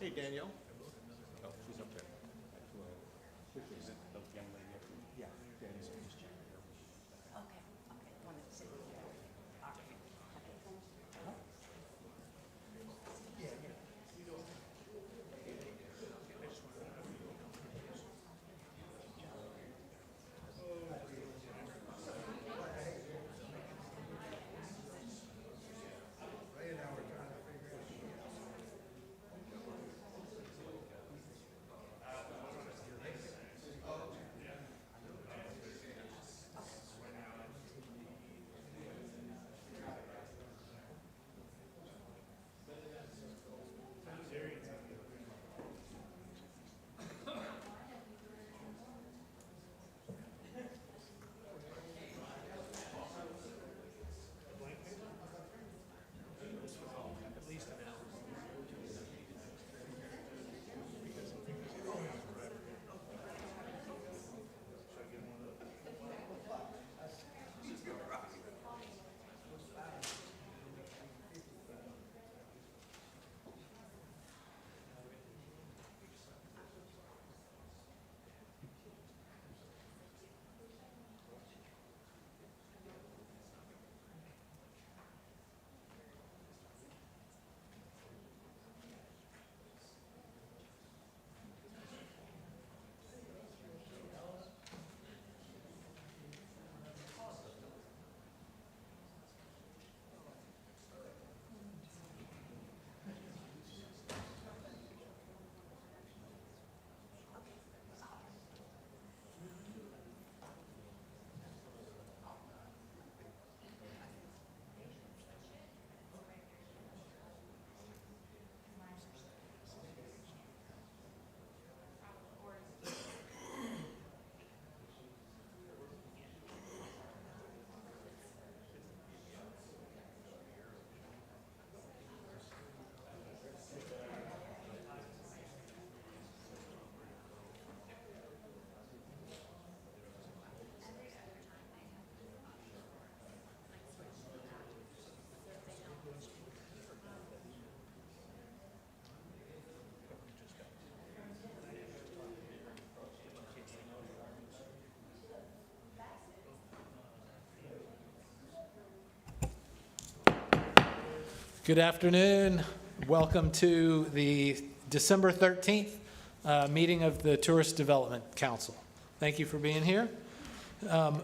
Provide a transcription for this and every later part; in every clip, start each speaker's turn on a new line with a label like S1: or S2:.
S1: Hey, Danielle. Oh, she's up there. Is it the young lady up there? Yeah, Danielle's just checking her.
S2: Okay, okay, wanted to say.
S3: Good afternoon. Welcome to the December 13th meeting of the Tourist Development Council. Thank you for being here.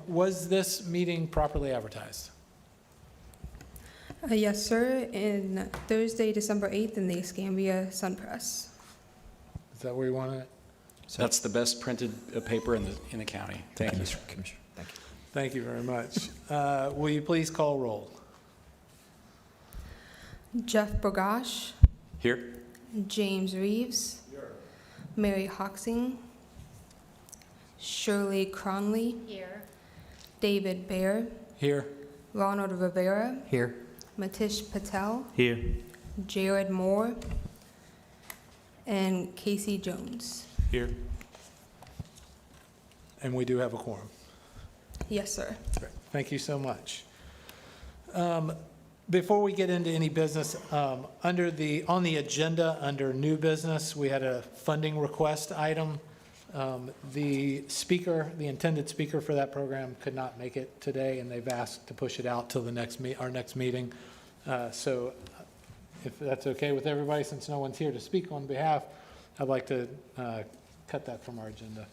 S3: Was this meeting properly advertised?
S4: Yes, sir. In Thursday, December 8th in the Escambia Sun Press.
S3: Is that where you want it?
S5: That's the best printed paper in the county. Thank you.
S6: Commissioner. Thank you.
S3: Thank you very much. Will you please call roll?
S4: Jeff Bogash,
S5: Here?
S4: James Reeves, Mary Hoxing, Shirley Cronley,
S2: Here.
S4: David Baer,
S3: Here.
S4: Ronald Rivera,
S6: Here.
S4: Matish Patel,
S6: Here.
S4: Jared Moore, and Casey Jones.
S3: Here. And we do have a quorum.
S4: Yes, sir.
S3: Great. Thank you so much. Before we get into any business, on the agenda, under new business, we had a funding request item. The intended speaker for that program could not make it today, and they've asked to push it out till our next meeting. So if that's okay with everybody, since no one's here to speak on behalf, I'd like to cut that from our agenda.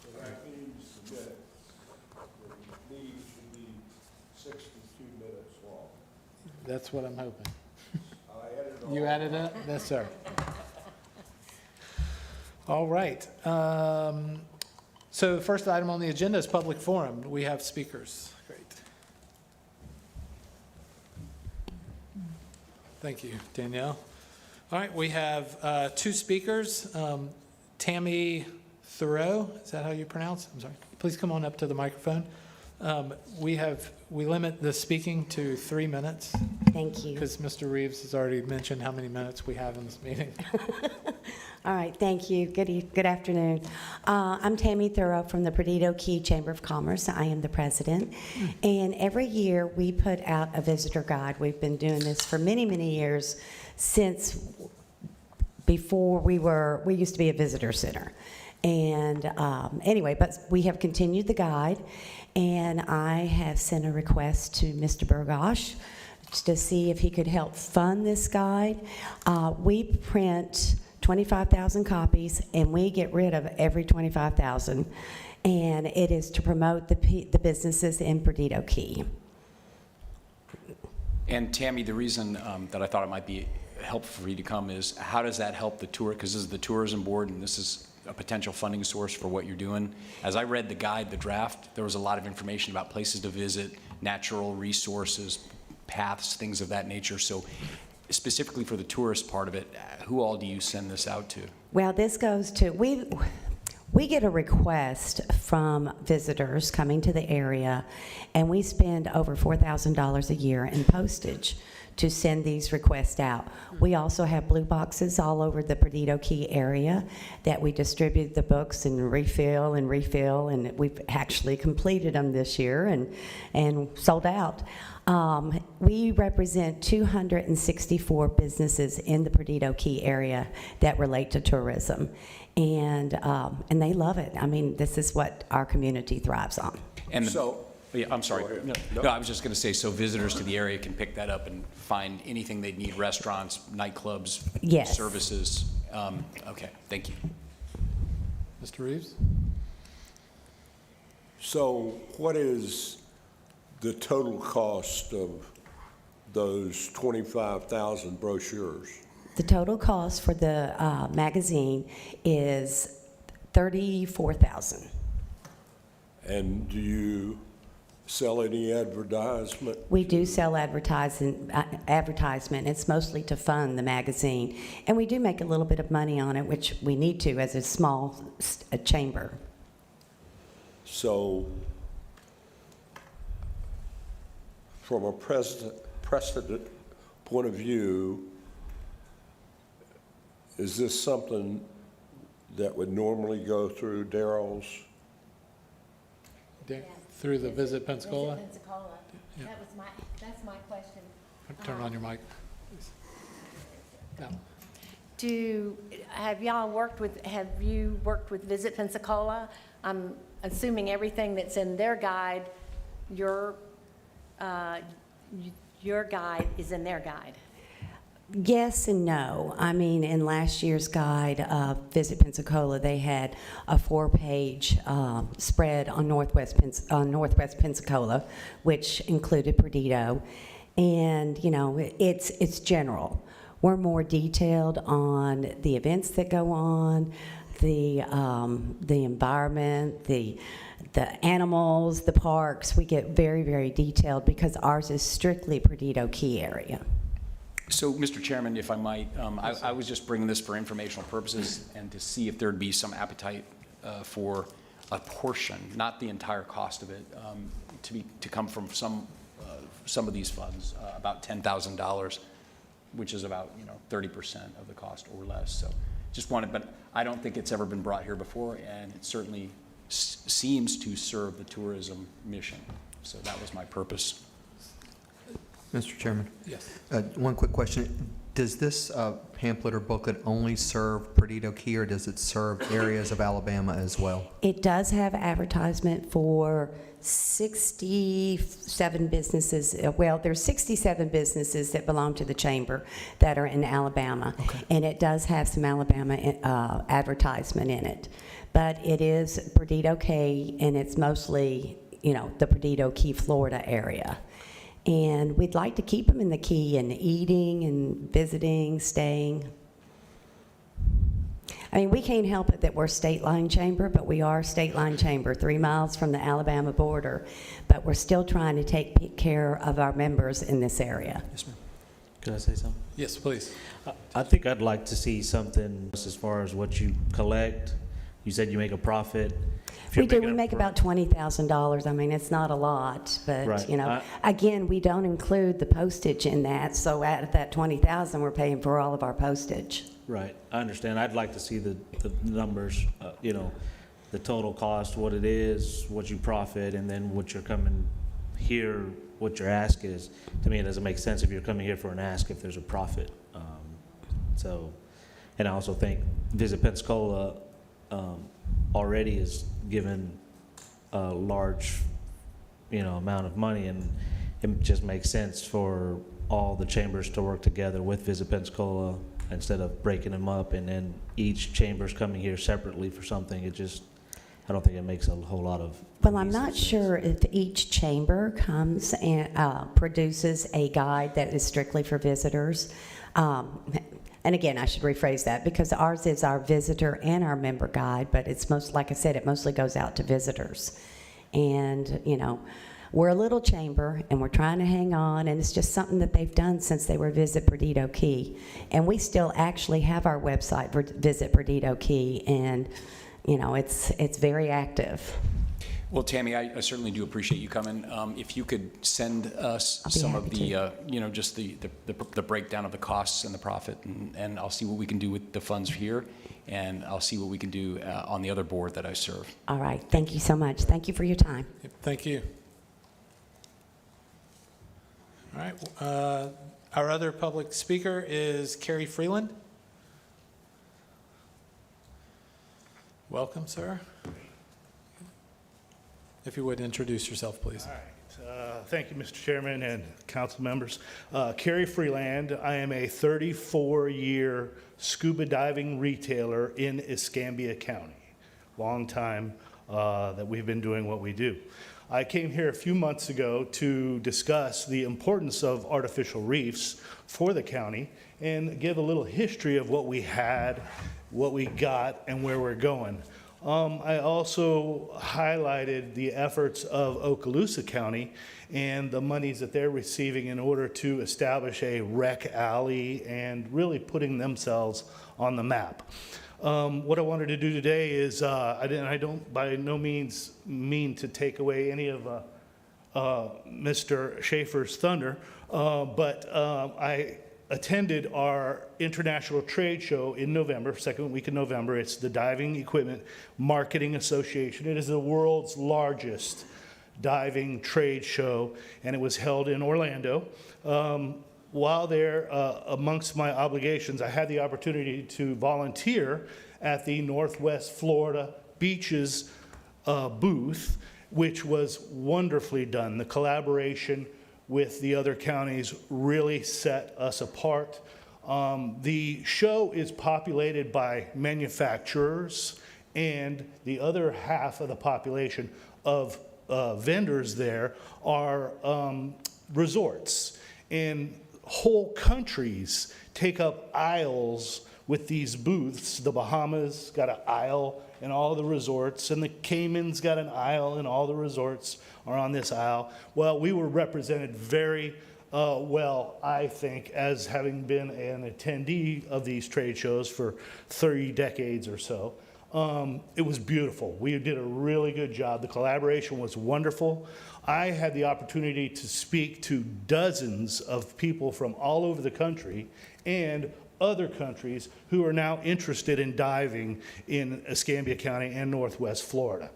S7: So that means that the meeting should be 62 minutes long.
S3: That's what I'm hoping.
S7: I added all.
S3: You added it? Yes, sir. All right. So the first item on the agenda is public forum. We have speakers. Great. Thank you, Danielle. All right, we have two speakers. Tammy Thoreau, is that how you pronounce it? I'm sorry. Please come on up to the microphone. We limit the speaking to 3 minutes
S2: Thank you.
S3: because Mr. Reeves has already mentioned how many minutes we have in this meeting.
S2: All right, thank you. Good afternoon. I'm Tammy Thoreau from the Perdido Key Chamber of Commerce. I am the president. And every year we put out a visitor guide. We've been doing this for many, many years since before we used to be a visitor center. And anyway, but we have continued the guide, and I have sent a request to Mr. Burgosh to see if he could help fund this guide. We print 25,000 copies, and we get rid of every 25,000, and it is to promote the businesses in Perdido Key.
S5: And Tammy, the reason that I thought it might be helpful for you to come is, how does that help the tour? Because this is the tourism board, and this is a potential funding source for what you're doing. As I read the guide, the draft, there was a lot of information about places to visit, natural resources, paths, things of that nature. So specifically for the tourist part of it, who all do you send this out to?
S2: Well, this goes to, we get a request from visitors coming to the area, and we spend over $4,000 a year in postage to send these requests out. We also have blue boxes all over the Perdido Key area that we distribute the books and refill, and we've actually completed them this year and sold out. We represent 264 businesses in the Perdido Key area that relate to tourism, and they love it. I mean, this is what our community thrives on.
S5: And
S7: So,
S5: yeah, I'm sorry.
S7: Go ahead.
S5: No,
S7: No.
S5: I was just going to say, so visitors to the area can pick that up and find anything they need, restaurants, nightclubs,
S2: Yes.
S5: services. Okay, thank you.
S3: Mr. Reeves?
S7: so what is the total cost of those 25,000 brochures?
S2: The total cost for the magazine is $34,000.
S7: And do you sell any advertisement?
S2: We do sell advertisement. It's mostly to fund the magazine, and we do make a little bit of money on it, which we need to as a small chamber.
S7: So, from a precedent point of view, is this something that would normally go through Daryl's?
S3: Through the Visit Pensacola?
S6: Visit Pensacola.
S3: Yeah.
S6: That's my question.
S3: Turn on your mic. No.
S6: Have you worked with Visit Pensacola? I'm assuming everything that's in their guide, your guide is in their guide.
S2: Yes and no. I mean, in last year's guide of Visit Pensacola, they had a 4-page spread on Northwest Pensacola, which included Perdido, and it's general. We're more detailed on the events that go on, the environment, the animals, the parks. We get very, very detailed because ours is strictly Perdido Key area.
S5: So, Mr. Chairman, if I might, I was just bringing this for informational purposes and to see if there'd be some appetite for a portion, not the entire cost of it, to come from some of these funds, about $10,000, which is about 30% of the cost or less. So, just wanted, but I don't think it's ever been brought here before, and it certainly seems to serve the tourism mission. So that was my purpose.
S8: Mr. Chairman,
S3: Yes.
S8: one quick question. Does this pamphlet or booklet only serve Perdido Key, or does it serve areas of Alabama as well?
S2: It does have advertisement for 67 businesses. Well, there's 67 businesses that belong to the chamber that are in Alabama.
S8: Okay.
S2: And it does have some Alabama advertisement in it. But it is Perdido Key, and it's mostly, the Perdido Key, Florida area. And we'd like to keep them in the Key and eating and visiting, staying. I mean, we can't help it that we're state line chamber, but we are state line chamber, 3 miles from the Alabama border. But we're still trying to take care of our members in this area.
S9: Yes, ma'am. Could I say something?
S3: Yes, please.
S9: I think I'd like to see something as far as what you collect. You said you make a profit. If you're
S2: We do.
S9: making
S2: We
S9: a
S2: make about $20,000. I mean, it's not a lot, but,
S9: Right.
S2: again, we don't include the postage in that. So out of that $20,000, we're paying for all of our postage.
S9: Right, I understand. I'd like to see the numbers, the total cost, what it is, what you profit, and then what you're coming here, what your ask is. To me, it doesn't make sense if you're coming here for an ask if there's a profit. And I also think Visit Pensacola already is given a large, amount of money, and it just makes sense for all the chambers to work together with Visit Pensacola instead of breaking them up and then each chamber's coming here separately for something. I don't think it makes a whole lot of.
S2: Well, I'm not
S9: sense.
S2: sure if each chamber comes and produces a guide that is strictly for visitors. And again, I should rephrase that, because ours is our visitor and our member guide, but it's like I said, it mostly goes out to visitors. And, we're a little chamber, and we're trying to hang on, and it's just something that they've done since they were Visit Perdido Key. And we still actually have our website for Visit Perdido Key, and, it's very active.
S5: Well, Tammy, I certainly do appreciate you coming. If you could send us
S2: I'll be
S5: some of
S2: happy
S5: the, just the breakdown of the costs and the profit, and I'll see what we can do with the funds here, and I'll see what we can do on the other board that I serve.
S2: All right, thank you so much. Thank you for your time.
S3: Thank you. All right, our other public speaker is Carrie Freeland. Welcome, sir. If you would introduce yourself, please.
S7: All right. Thank you, Mr. Chairman and council members. Kerry Freeland. I am a 34-year scuba diving retailer in Escambia County. Long time that we've been doing what we do. I came here a few months ago to discuss the importance of artificial reefs for the county and give a little history of what we had, what we got, and where we're going. I also highlighted the efforts of Okaloosa County and the monies that they're receiving in order to establish a rec alley and really putting themselves on the map. What I wanted to do today is, I don't by no means mean to take away any of Mr. Schaefer's thunder, but I attended our international trade show in November, second week in November. It's the Diving Equipment Marketing Association. It is the world's largest diving trade show, and it was held in Orlando. While there, amongst my obligations, I had the opportunity to volunteer at the Northwest Florida Beaches booth, which was wonderfully done. The collaboration with the other counties really set us apart. The show is populated by manufacturers, and the other half of the population of vendors there are resorts. And whole countries take up aisles with these booths. The Bahamas got an aisle in all the resorts, and the Caymans got an aisle, and all the resorts are on this aisle. Well, we were represented very well, I think, as having been an attendee of these trade shows for 30 decades or so. It was beautiful. We did a really good job. The collaboration was wonderful. I had the opportunity to speak to dozens of people from all over the country and other countries who are now interested in diving in Escambia County and Northwest Florida.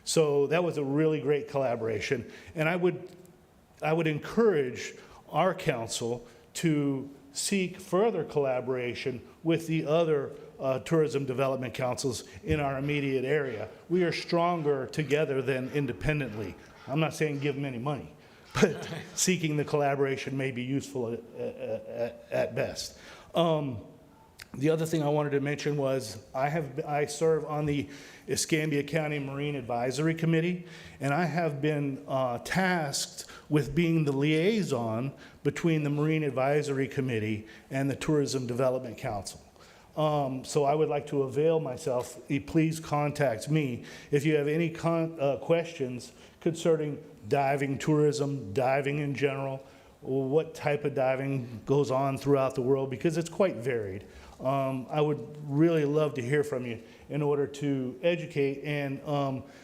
S7: So that was a really great collaboration. And I would encourage our council to seek further collaboration with the other tourism development councils in our immediate area. We are stronger together than independently. I'm not saying give them any money, but seeking the collaboration may be useful at best. The other thing I wanted to mention was I serve on the Escambia County Marine Advisory Committee, and I have been tasked with being the liaison between the Marine Advisory Committee and the Tourism Development Council. So I would like to avail myself. Please contact me if you have any questions concerning diving tourism, diving in general, what type of diving goes on throughout the world, because it's quite varied. I would really love to hear from you in order to educate. And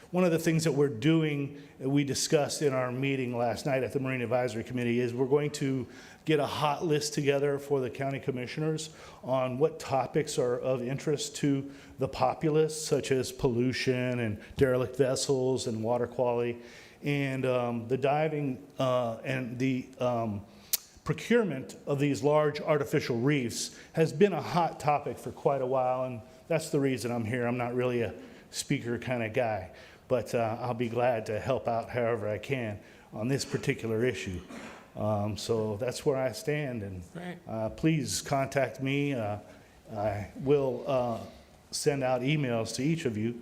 S7: one of the things that we're doing, we discussed in our meeting last night at the Marine Advisory Committee, is we're going to get a hot list together for the county commissioners on what topics are of interest to the populace, such as pollution and derelict vessels and water quality. And the diving and the procurement of these large artificial reefs has been a hot topic for quite a while, and that's the reason I'm here. I'm not really a speaker kind of guy, but I'll be glad to help out however I can on this particular issue. So that's where I stand, and
S3: Great.
S7: please contact me. I will send out emails to each of you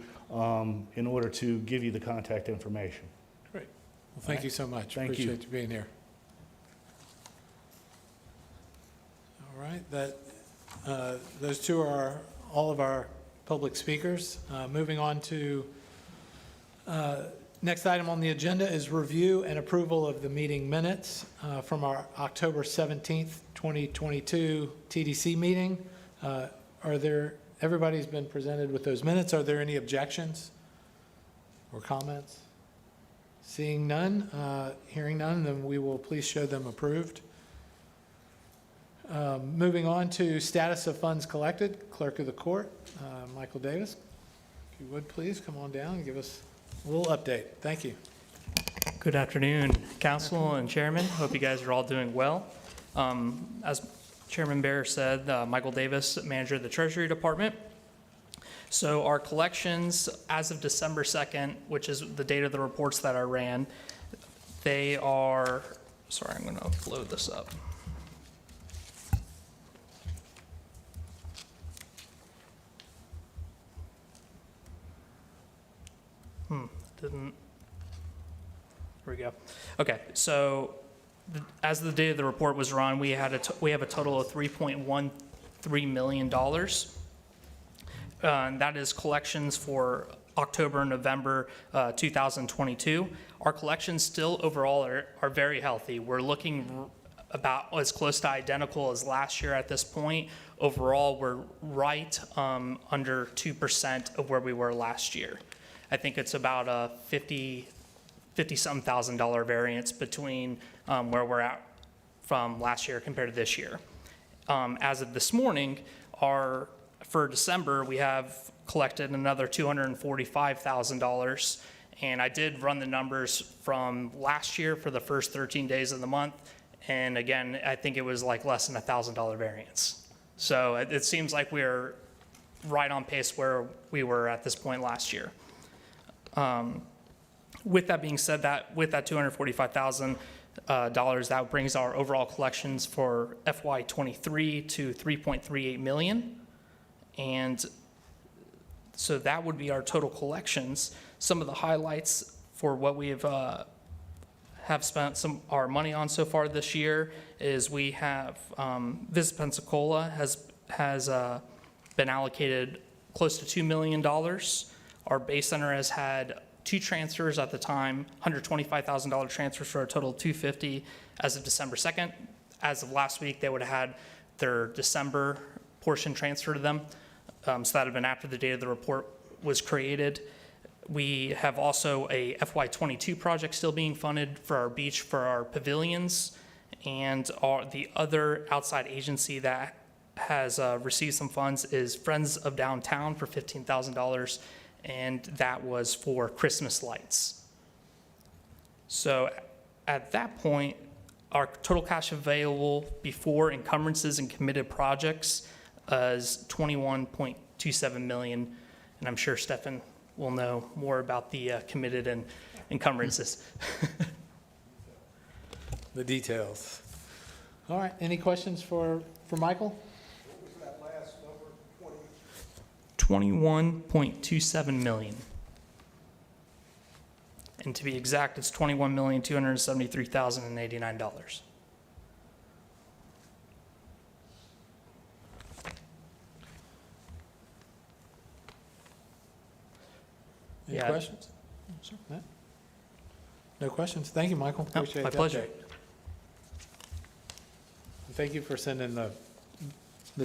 S7: in order to give you the contact information.
S3: Great. Well, thank you so much.
S7: Thank you.
S3: Appreciate you being here. All right, those two are all of our public speakers. Moving on to, next item on the agenda is review and approval of the meeting minutes from our October 17th, 2022 TDC meeting. Everybody's been presented with those minutes. Are there any objections or comments? Seeing none, hearing none, then we will please show them approved. Moving on to status of funds collected, Clerk of the Court, Michael Davis. If you would, please come on down and give us a little update. Thank you.
S10: Good afternoon, Council and Chairman. Hope you guys are all doing well. As Chairman Bear said, Michael Davis, Manager of the Treasury Department. So our collections as of December 2nd, which is the date of the reports that I ran, they are, sorry, I'm going to load this up. Didn't, there we go. Okay, so as the date of the report was run, we have a total of $3.13 million. And that is collections for October and November 2022. Our collections still overall are very healthy. We're looking about as close to identical as last year at this point. Overall, we're right under 2% of where we were last year. I think it's about a $50-some thousand variance between where we're at from last year compared to this year. As of this morning, for December, we have collected another $245,000, and I did run the numbers from last year for the first 13 days of the month, and again, I think it was like less than a $1,000 variance. So it seems like we're right on pace where we were at this point last year. With that being said, with that $245,000, that brings our overall collections for FY23 to $3.38 million. And so that would be our total collections. Some of the highlights for what we have spent our money on so far this year is we have Visit Pensacola has been allocated close to $2 million. Our Bay Center has had 2 transfers at the time, $125,000 transfers for a total of $250,000 as of December 2nd. As of last week, they would have had their December portion transferred to them. So that would have been after the date of the report was created. We have also a FY22 project still being funded for our beach, for our pavilions, and the other outside agency that has received some funds is Friends of Downtown for $15,000, and that was for Christmas lights. So at that point, our total cash available before encumbrances and committed projects is $21.27 million, and I'm sure Stefan will know more about the committed and encumbrances.
S3: The details. All right, any questions for Michael?
S1: What was that last number,
S10: 21.27 million. And to be exact, it's $21,273,089.
S3: Any
S10: Yeah.
S3: questions? No? No questions. Thank you, Michael.
S10: No,
S3: Appreciate
S10: my
S3: the
S10: pleasure.
S3: update. And thank you for sending the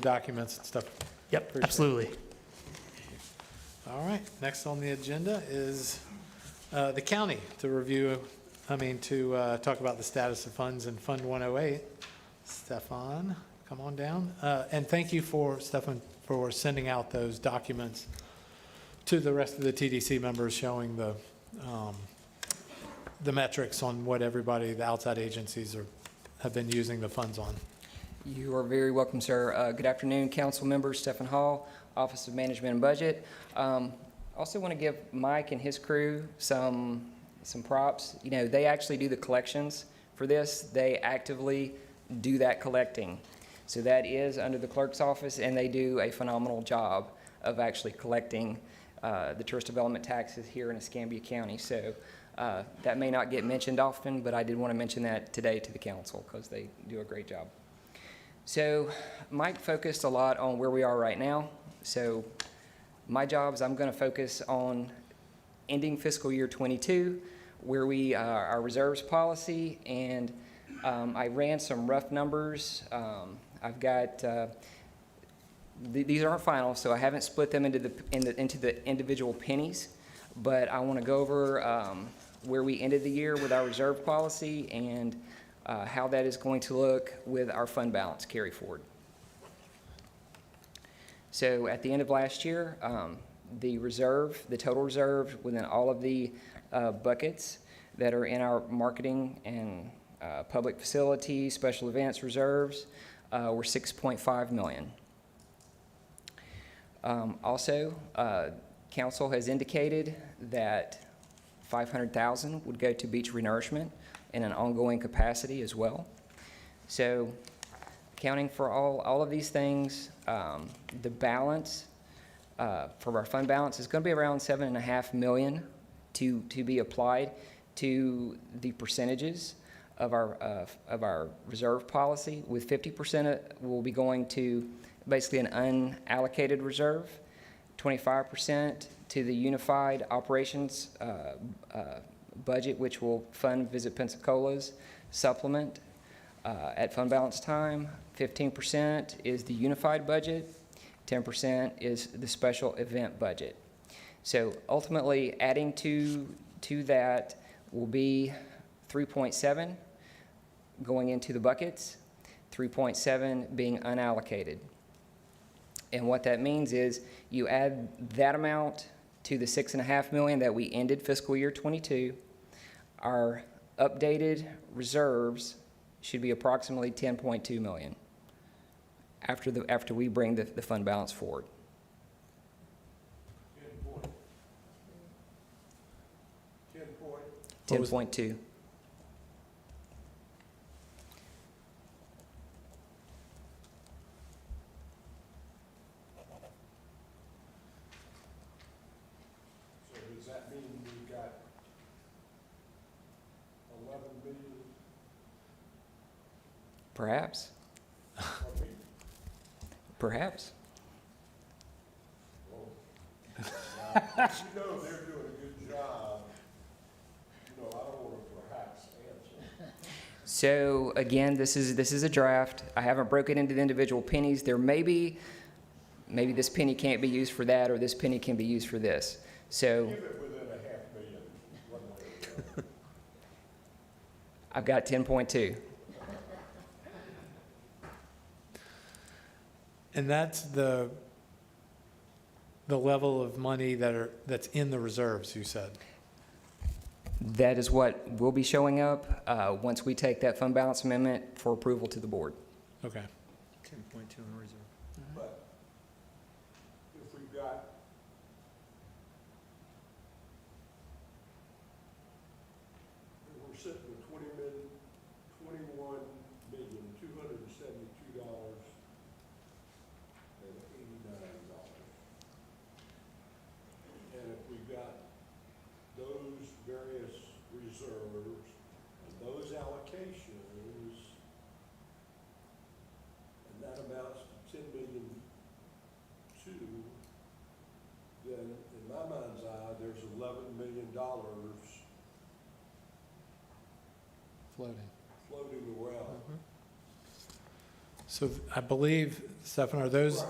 S3: documents and stuff.
S10: Yep,
S3: Appreciate it.
S10: absolutely.
S3: All right, next on the agenda is the county to talk about the status of funds in Fund 108. Stefan, come on down. And thank you Stefan, for sending out those documents to the rest of the TDC members showing the metrics on what everybody, the outside agencies have been using the funds on.
S11: You are very welcome, sir. Good afternoon, council members. Stephen Hall, Office of Management and Budget. Also want to give Mike and his crew some props. You know, they actually do the collections for this. They actively do that collecting. So that is under the clerk's office, and they do a phenomenal job of actually collecting the tourist development taxes here in Escambia County. So that may not get mentioned often, but I did want to mention that today to the council because they do a great job. So Mike focused a lot on where we are right now. So my job is I'm going to focus on ending fiscal year 22, where we our reserves policy, and I ran some rough numbers. I've got these aren't final, so I haven't split them into the individual pennies, but I want to go over where we ended the year with our reserve policy and how that is going to look with our fund balance carry forward. So at the end of last year, the total reserve within all of the buckets that are in our marketing and public facilities, special events reserves were $6.5 million. Also, council has indicated that $500,000 would go to beach renourishment in an ongoing capacity as well. So accounting for all of these things, the balance for our fund balance is going to be around $7.5 million to be applied to the percentages of our reserve policy, with 50% will be going to basically an unallocated reserve, 25% to the unified operations budget, which will fund Visit Pensacola's supplement at fund balance time. 15% is the unified budget, 10% is the special event budget. So ultimately, adding to that will be 3.7 going into the buckets, 3.7 being unallocated. And what that means is you add that amount to the $6.5 million that we ended fiscal year 22, our updated reserves should be approximately $10.2 million after we bring the fund balance forward. 10.2.
S1: So does that mean we've got 11 million?
S11: Perhaps. Perhaps.
S1: You know they're doing a good job. You know, I don't want to perhaps answer.
S11: So again, this is a draft. I haven't broken into the individual pennies. There maybe this penny can't be used for that, or this penny can be used for this. So
S1: Give it within $500,000, one way or the other.
S11: I've got 10.2.
S3: And that's the level of money that's in the reserves, you said?
S11: That is what will be showing up once we take that fund balance amendment for approval to the board.
S3: Okay.
S8: 10.2 in reserve.
S1: But if we've got, we're sitting with $21,272,089. And if we've got those various reserves and those allocations, and that amounts to 10,000,002, then in my mind's eye, there's $11 million floating around.
S3: So I believe, Stefan, are those,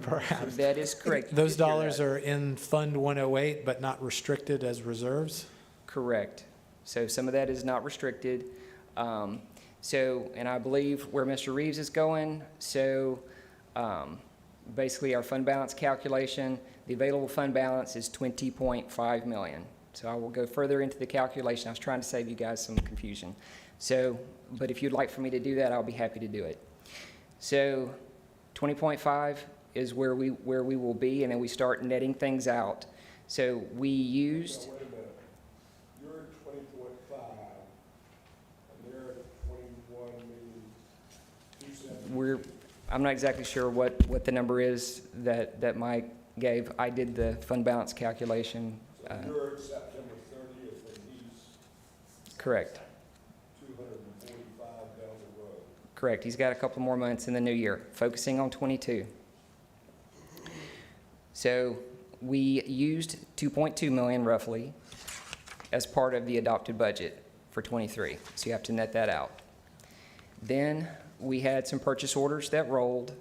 S3: perhaps,
S11: That is correct.
S3: those dollars are in Fund 108, but not restricted as reserves?
S11: Correct. So some of that is not restricted. And I believe where Mr. Reeves is going, basically our fund balance calculation, the available fund balance is $20.5 million. So I will go further into the calculation. I was trying to save you guys some confusion. So, but if you'd like for me to do that, I'll be happy to do it. So 20.5 is where we will be, and then we start netting things out. So we used,
S1: Now, wait a minute. You're at 20.5, and they're at 21,270.
S11: I'm not exactly sure what the number is that Mike gave. I did the fund balance calculation.
S1: So you're at September 30th, and he's
S11: Correct,
S1: 245 down the road.
S11: correct. He's got a couple more months in the new year, focusing on 22. So we used 2.2 million roughly as part of the adopted budget for 23. So you have to net that out. Then we had some purchase orders that rolled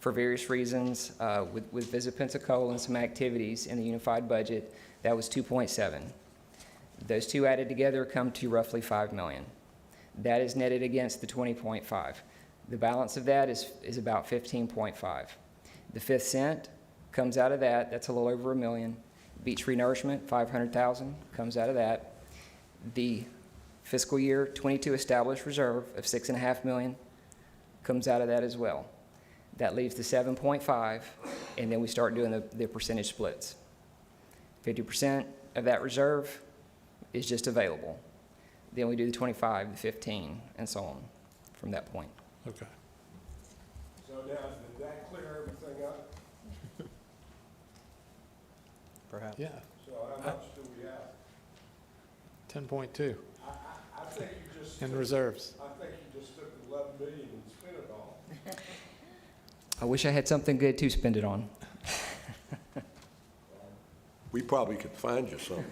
S11: for various reasons with Visit Pensacola and some activities in the unified budget. That was 2.7. Those two added together come to roughly 5 million. That is netted against the 20.5. The balance of that is about 15.5. The 5th cent comes out of that. That's a little over $1 million. Beach renourishment, 500,000 comes out of that. The fiscal year 22 established reserve of 6.5 million comes out of that as well. That leaves the 7.5, and then we start doing the percentage splits. 50% of that reserve is just available. Then we do the 25, the 15, and so on from that point.
S3: Okay.
S1: So now, did that clear everything up?
S8: Perhaps.
S3: Yeah,
S1: So how much do we have?
S3: 10.2
S1: I think you just,
S3: in reserves.
S1: I think you just took 11 million and spent it all.
S11: I wish I had something good to spend it on.
S1: We probably could find you some.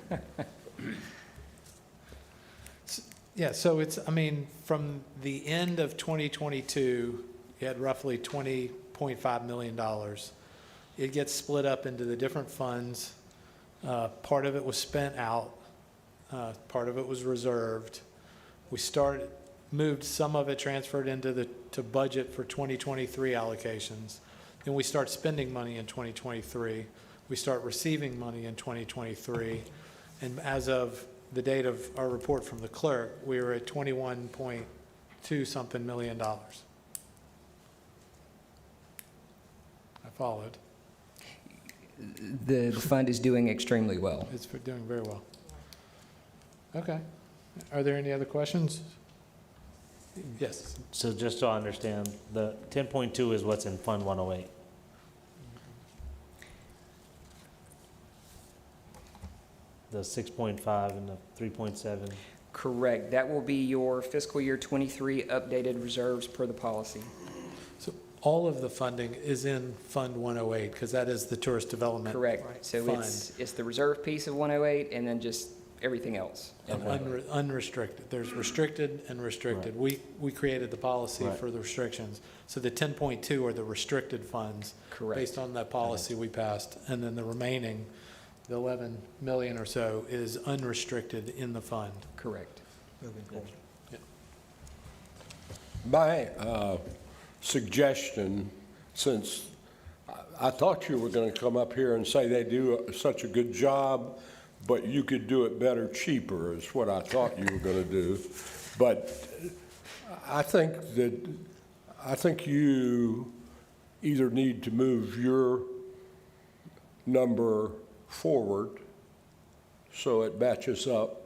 S3: Yeah, so it's, I mean, from the end of 2022, you had roughly $20.5 million. It gets split up into the different funds. Part of it was spent out. Part of it was reserved. We moved some of it, transferred into to budget for 2023 allocations. Then we start spending money in 2023. We start receiving money in 2023. And as of the date of our report from the clerk, we were at 21.2 something million dollars. I followed.
S11: The fund is doing extremely well.
S3: It's doing very well. Okay. Are there any other questions? Yes.
S9: So just so I understand, the 10.2 is what's in Fund 108? The 6.5 and the 3.7?
S11: Correct. That will be your fiscal year 23 updated reserves per the policy.
S3: So all of the funding is in Fund 108 because that is the tourist development.
S11: Correct. So
S3: Fund.
S11: it's the reserve piece of 108 and then just everything else.
S3: And unrestricted. There's restricted and restricted. We created the policy
S9: Right.
S3: for the restrictions. So the 10.2 are the restricted funds.
S11: Correct.
S3: Based on that policy we passed. And then the remaining, the 11 million or so is unrestricted in the fund.
S11: Correct.
S1: My suggestion, since I thought you were going to come up here and say they do such a good job, but you could do it better, cheaper, is what I thought you were going to do. But I think you either need to move your number forward so it matches up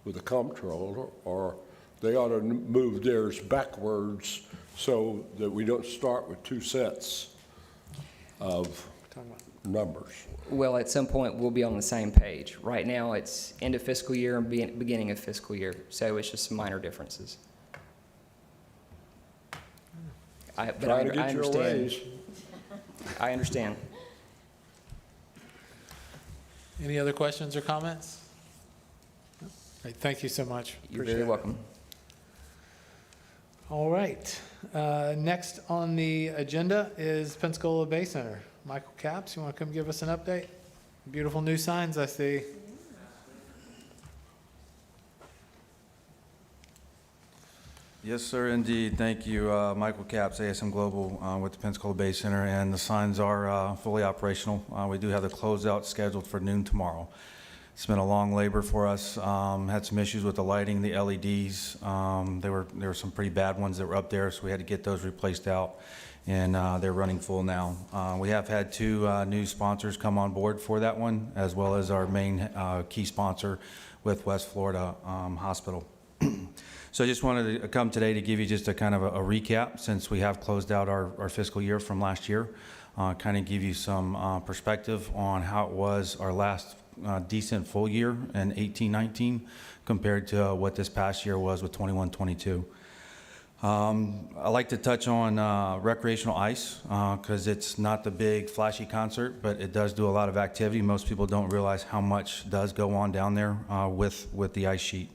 S1: with the comptroller, or they ought to move theirs backwards so that we don't start with two sets of numbers.
S11: Well, at some point, we'll be on the same page. Right now, it's end of fiscal year and beginning of fiscal year, so it's just some minor differences. But I
S1: Trying to get your
S11: understand.
S1: raise.
S11: I understand.
S3: Any other questions or comments? All right, thank you so much.
S11: You're
S3: Appreciate
S11: very
S3: it.
S11: welcome.
S3: All right. Next on the agenda is Pensacola Bay Center. Michael Capps, you want to come give us an update? Beautiful new signs I see.
S12: Yes, sir, indeed. Thank you. Michael Capps, ASM Global with the Pensacola Bay Center, and the signs are fully operational. We do have the closeout scheduled for noon tomorrow. It's been a long labor for us. Had some issues with the lighting, the LEDs. There were some pretty bad ones that were up there, so we had to get those replaced out, and they're running full now. We have had 2 new sponsors come on board for that one, as well as our main key sponsor with West Florida Hospital. So I just wanted to come today to give you just a kind of a recap, since we have closed out our fiscal year from last year. Kind of give you some perspective on how it was our last decent full year in 18-19 compared to what this past year was with 21-22. I like to touch on recreational ice because it's not the big flashy concert, but it does do a lot of activity. Most people don't realize how much does go on down there with the ice sheet.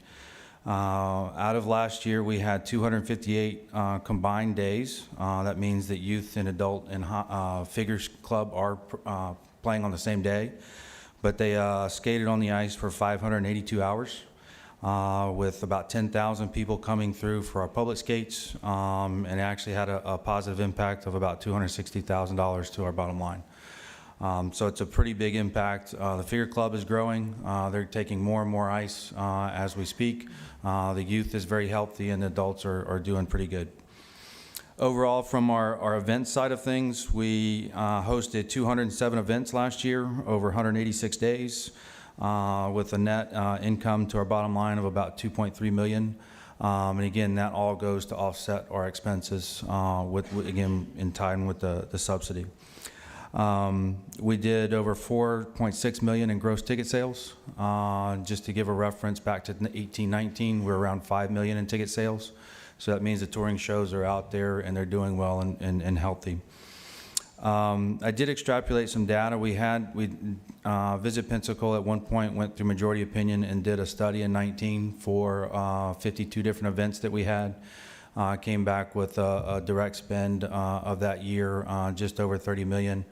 S12: Out of last year, we had 258 combined days. That means that youth and adult and figures club are playing on the same day, but they skated on the ice for 582 hours. With about 10,000 people coming through for our public skates, and it actually had a positive impact of about $260,000 to our bottom line. So it's a pretty big impact. The Figure Club is growing. They're taking more and more ice as we speak. The youth is very healthy, and the adults are doing pretty good. Overall, from our event side of things, we hosted 207 events last year over 186 days. With a net income to our bottom line of about $2.3 million. And again, that all goes to offset our expenses again, in time with the subsidy. We did over $4.6 million in gross ticket sales. Just to give a reference, back to 18-19, we're around $5 million in ticket sales. So that means the touring shows are out there and they're doing well and healthy. I did extrapolate some data. We Visit Pensacola at one point went through majority opinion and did a study in 19 for 52 different events that we had. Came back with a direct spend of that year, just over $30 million.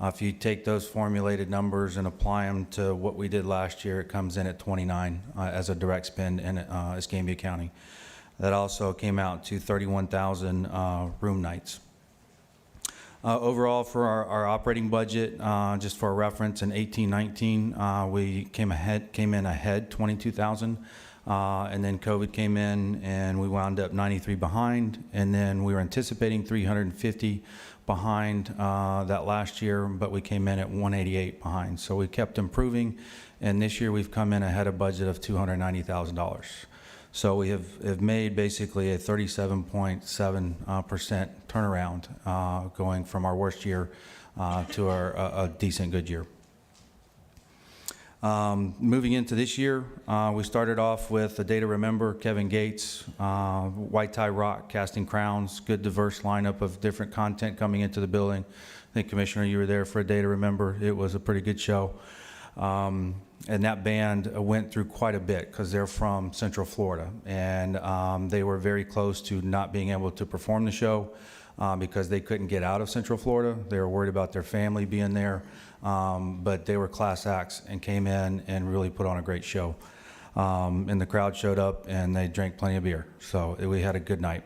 S12: If you take those formulated numbers and apply them to what we did last year, it comes in at 29 as a direct spend in Escambia County. That also came out to 31,000 room nights. Overall, for our operating budget, just for reference, in 18-19, we came in ahead 22,000, and then COVID came in, and we wound up 93 behind, and then we were anticipating 350 behind that last year, but we came in at 188 behind. So we kept improving, and this year we've come in ahead of budget of $290,000. So we have made basically a 37.7% turnaround, going from our worst year to a decent good year. Moving into this year, we started off with A Day to Remember, Kevin Gates, White Tie Rock, Casting Crowns, good diverse lineup of different content coming into the building. I think, Commissioner, you were there for A Day to Remember. It was a pretty good show. And that band went through quite a bit because they're from Central Florida, and they were very close to not being able to perform the show because they couldn't get out of Central Florida. They were worried about their family being there, but they were class acts and came in and really put on a great show. And the crowd showed up and they drank plenty of beer, so we had a good night.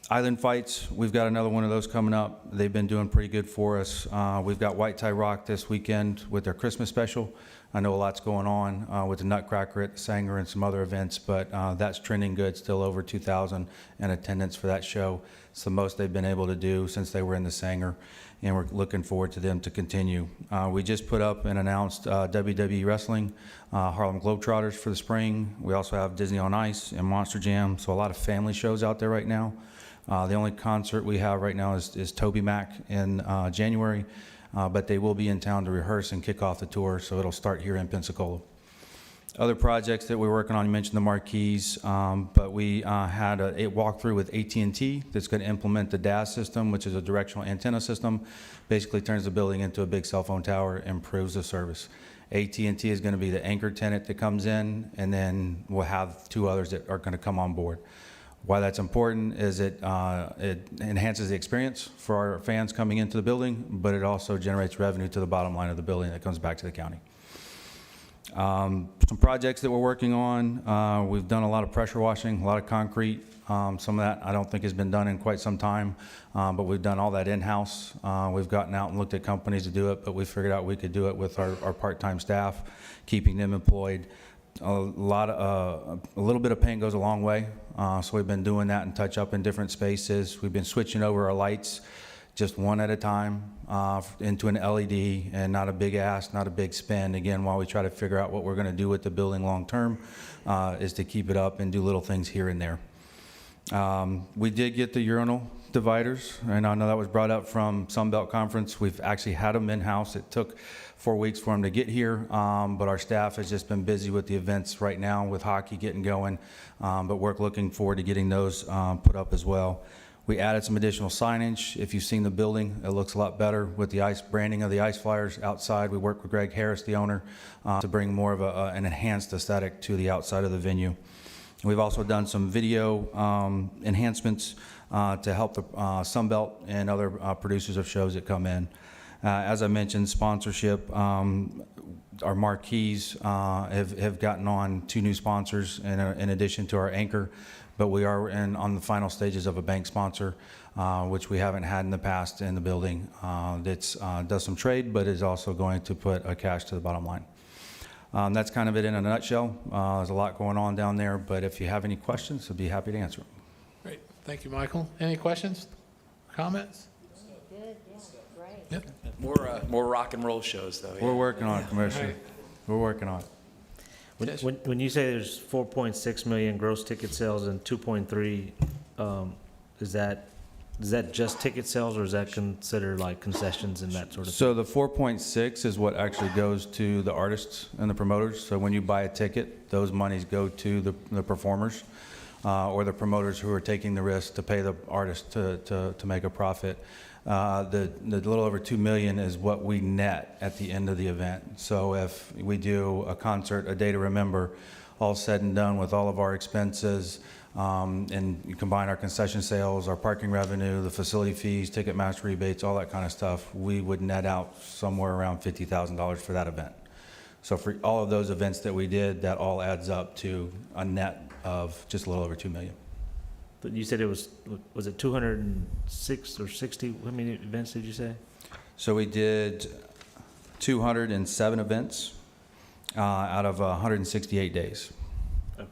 S12: Island Fights, we've got another one of those coming up. They've been doing pretty good for us. We've got White Tie Rock this weekend with their Christmas special. I know a lot's going on with the Nutcracker at the Sanger and some other events, but that's trending good, still over 2,000 in attendance for that show. It's the most they've been able to do since they were in the Sanger, and we're looking forward to them to continue. We just put up and announced WWE Wrestling, Harlem Globetrotters for the spring. We also have Disney on Ice and Monster Jam, so a lot of family shows out there right now. The only concert we have right now is Toby Mac in January, but they will be in town to rehearse and kick off the tour, so it'll start here in Pensacola. Other projects that we're working on, you mentioned the marquees, but we had a walkthrough with AT&T that's going to implement the DAS system, which is a directional antenna system. Basically turns the building into a big cell phone tower, improves the service. AT&T is going to be the anchor tenant that comes in, and then we'll have 2 others that are going to come on board. Why that's important is it enhances the experience for our fans coming into the building, but it also generates revenue to the bottom line of the building that comes back to the county. Some projects that we're working on, we've done a lot of pressure washing, a lot of concrete. Some of that I don't think has been done in quite some time, but we've done all that in-house. We've gotten out and looked at companies to do it, but we figured out we could do it with our part-time staff, keeping them employed. A little bit of paint goes a long way, so we've been doing that and touch up in different spaces. We've been switching over our lights just one at a time into an LED, and not a big ask, not a big spend. Again, while we try to figure out what we're going to do with the building long-term, is to keep it up and do little things here and there. We did get the urinal dividers, and I know that was brought up from Sunbelt Conference. We've actually had them in-house. It took 4 weeks for them to get here, but our staff has just been busy with the events right now with hockey getting going, but we're looking forward to getting those put up as well. We added some additional signage. If you've seen the building, it looks a lot better with the ice branding of the Ice Flyers outside. We worked with Greg Harris, the owner, to bring more of an enhanced aesthetic to the outside of the venue. We've also done some video enhancements to help the Sunbelt and other producers of shows that come in. As I mentioned, sponsorship. Our marquees have gotten on 2 new sponsors in addition to our anchor, but we are on the final stages of a bank sponsor, which we haven't had in the past in the building. That does some trade, but is also going to put cash to the bottom line. That's kind of it in a nutshell. There's a lot going on down there, but if you have any questions, I'd be happy to answer them.
S3: Great, thank you, Michael. Any questions, comments?
S6: Good, yeah, great.
S3: Yep.
S5: More rock and roll shows, though.
S12: We're working on it, Commissioner.
S3: Right.
S12: We're working on it.
S9: When you say there's 4.6 million gross ticket sales and 2.3, is that just ticket sales, or is that considered like concessions and that sort of thing?
S12: So the 4.6 is what actually goes to the artists and the promoters. So when you buy a ticket, those monies go to the performers or the promoters who are taking the risk to pay the artist to make a profit. The little over 2 million is what we net at the end of the event. So if we do a concert, A Day to Remember, all said and done with all of our expenses, and you combine our concession sales, our parking revenue, the facility fees, Ticketmaster rebates, all that kind of stuff, we would net out somewhere around $50,000 for that event. So for all of those events that we did, that all adds up to a net of just a little over 2 million.
S9: But you said it was it 206 or 60? How many events did you say?
S12: So we did 207 events out of 168 days.
S9: Okay.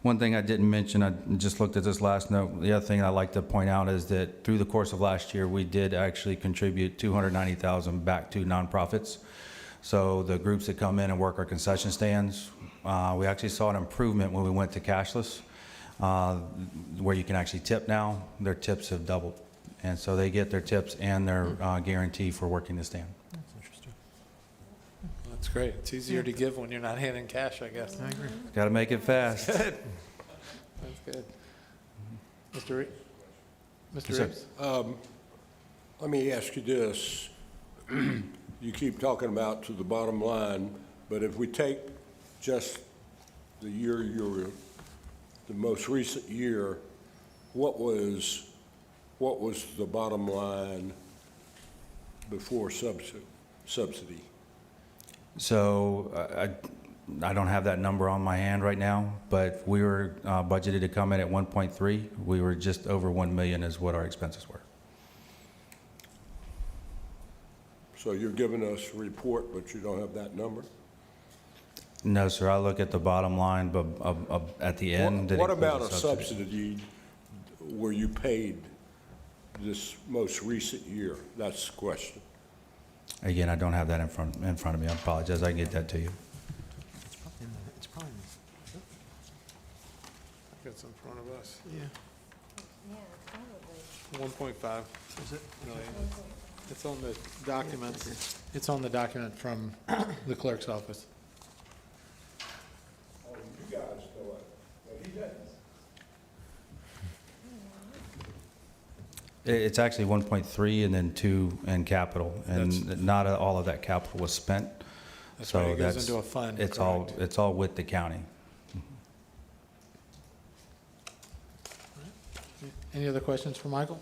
S12: One thing I didn't mention, I just looked at this last note. The other thing I'd like to point out is that through the course of last year, we did actually contribute $290,000 back to nonprofits. So the groups that come in and work our concession stands, we actually saw an improvement when we went to cashless, where you can actually tip now. Their tips have doubled. And so they get their tips and their guarantee for working the stand.
S3: That's interesting. That's great. It's easier to give when you're not handing cash, I guess. I agree.
S12: Got to make it fast.
S3: Good. That's good. Mr. Reeves?
S12: Yes,
S3: Mr.
S12: sir.
S3: Reeves?
S1: Let me ask you this. You keep talking about to the bottom line, but if we take just the year the most recent year, what was the bottom line before subsidy?
S12: So I don't have that number on my hand right now, but we were budgeted to come in at 1.3. We were just over 1 million is what our expenses were.
S1: So you're giving us a report, but you don't have that number?
S12: No, sir, I look at the bottom line, but at the end.
S1: What amount of subsidy were you paid this most recent year? That's the question.
S12: Again, I don't have that in front of me. I apologize. I can get that to you.
S3: It's probably. It's in front of us. Yeah.
S6: Yeah, probably.
S3: 1.5. Is it? Million. It's on the documents. It's on the document from the clerk's office.
S1: Oh, you guys know it, but he doesn't.
S12: It's actually 1.3 and then 2 in capital, and not all of that capital was spent.
S3: That's
S12: So
S3: right, it goes into a fund,
S12: It's
S3: correct.
S12: all with the county.
S3: Any other questions for Michael?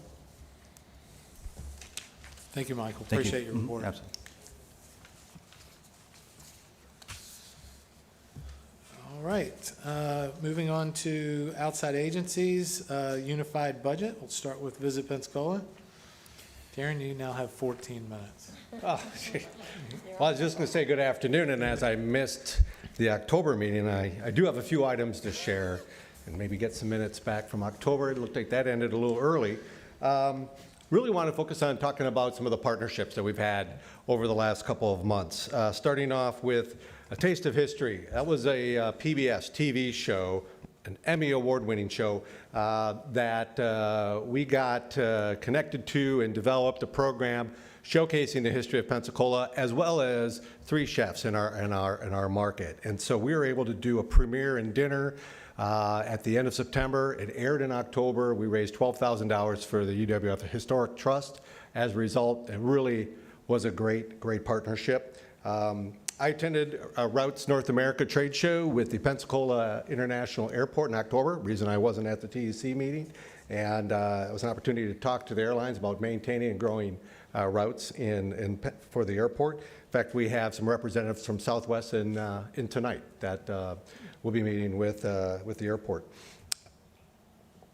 S3: Thank you, Michael.
S12: Thank you.
S3: Appreciate your report.
S12: Absolutely.
S3: All right, moving on to outside agencies, unified budget. We'll start with Visit Pensacola. Darren, you now have 14 minutes.
S13: Oh, gee. Well, I was just going to say good afternoon, and as I missed the October meeting, I do have a few items to share and maybe get some minutes back from October. It looked like that ended a little early. Really want to focus on talking about some of the partnerships that we've had over the last couple of months. Starting off with A Taste of History. That was a PBS TV show, an Emmy Award-winning show that we got connected to and developed a program showcasing the history of Pensacola, as well as 3 chefs in our market. And so we were able to do a premiere and dinner at the end of September. It aired in October. We raised $12,000 for the UWF Historic Trust. As a result, it really was a great partnership. I attended Routes North America trade show with the Pensacola International Airport in October, reason I wasn't at the TEC meeting. And it was an opportunity to talk to the airlines about maintaining and growing routes for the airport. In fact, we have some representatives from Southwest in tonight that we'll be meeting with the airport.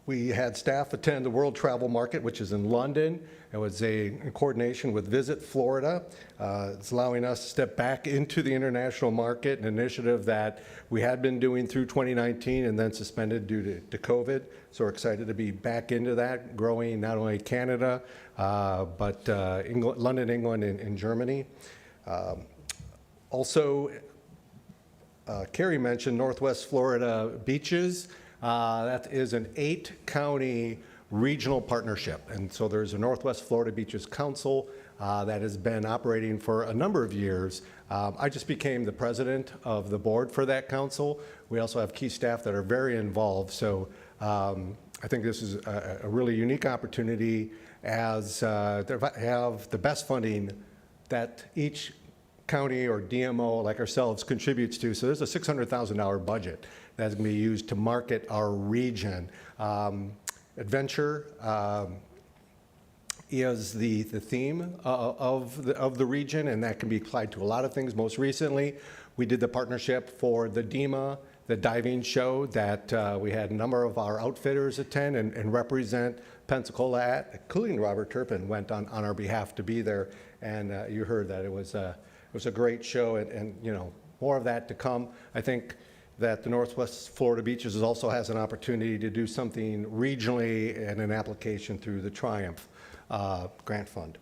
S13: We had staff attend the World Travel Market, which is in London. It was in coordination with Visit Florida. It's allowing us to step back into the international market, an initiative that we had been doing through 2019 and then suspended due to COVID. So we're excited to be back into that, growing not only Canada, but England, London, England, and Germany. Also, Carrie mentioned Northwest Florida Beaches. That is an 8-county regional partnership. And so there's a Northwest Florida Beaches Council that has been operating for a number of years. I just became the president of the board for that council. We also have key staff that are very involved. So I think this is a really unique opportunity as they have the best funding that each county or DMO like ourselves contributes to. So there's a $600,000 budget that's going to be used to market our region. Adventure is the theme of the region, and that can be applied to a lot of things. Most recently, we did the partnership for the DEMA, the diving show that we had a number of our outfitters attend and represent Pensacola at, including Robert Turpin went on our behalf to be there, and you heard that it was a great show, and you know, more of that to come. I think that the Northwest Florida Beaches also has an opportunity to do something regionally and an application through the Triumph Grant Fund.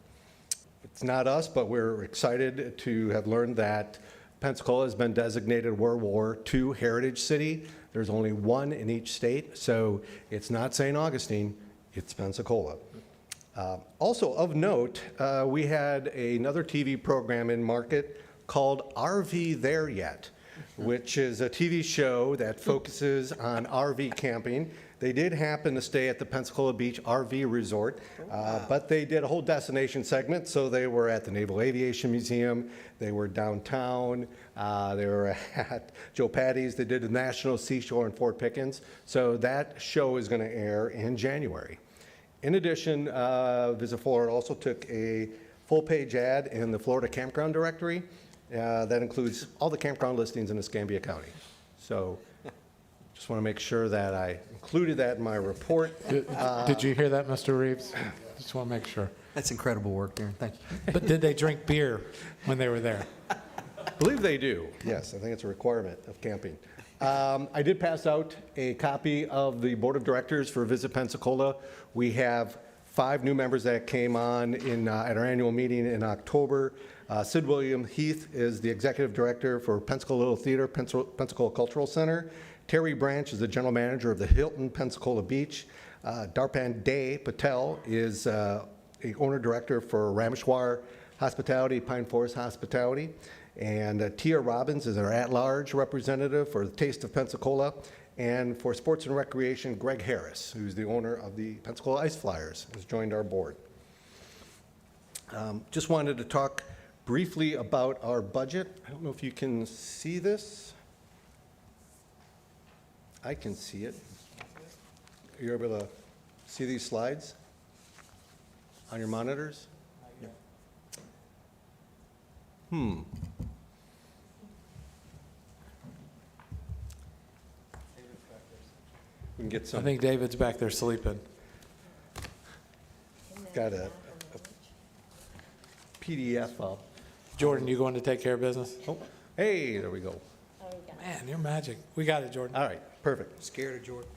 S13: It's not us, but we're excited to have learned that Pensacola has been designated World War II Heritage City. There's only one in each state, so it's not St. Augustine, it's Pensacola. Also of note, we had another TV program in market called RV There Yet, which is a TV show that focuses on RV camping. They did happen to stay at the Pensacola Beach RV Resort, but they did a whole destination segment. So they were at the Naval Aviation Museum, they were downtown, they were at Joe Patty's, they did the National Seashore in Fort Pickens. So that show is going to air in January. In addition, Visit Florida also took a full-page ad in the Florida Campground Directory. That includes all the campground listings in Escambia County. So just want to make sure that I included that in my report.
S3: Did you hear that, Mr. Reeves? Just want to make sure.
S8: That's incredible work, Darren. Thank you.
S3: But did they drink beer when they were there?
S13: I believe they do. Yes, I think it's a requirement of camping. I did pass out a copy of the Board of Directors for Visit Pensacola. We have 5 new members that came on at our annual meeting in October. Sid William Heath is the Executive Director for Pensacola Little Theater, Pensacola Cultural Center. Terry Branch is the General Manager of the Hilton Pensacola Beach. Darpan Day Patel is the Owner Director for Rameshwar Hospitality, Pine Forest Hospitality. And Tia Robbins is our at-large representative for the Taste of Pensacola. And for Sports and Recreation, Greg Harris, who's the owner of the Pensacola Ice Flyers, has joined our board. Just wanted to talk briefly about our budget. I don't know if you can see this. I can see it. Are you able to see these slides on your monitors? we can get
S3: I
S13: some,
S3: think David's back there sleeping.
S13: got a PDF up.
S3: Jordan, you going to take care of business?
S13: Oh, hey, there we go.
S3: Man, you're magic. We got it, Jordan.
S13: All right, perfect.
S8: Scared of Jordan?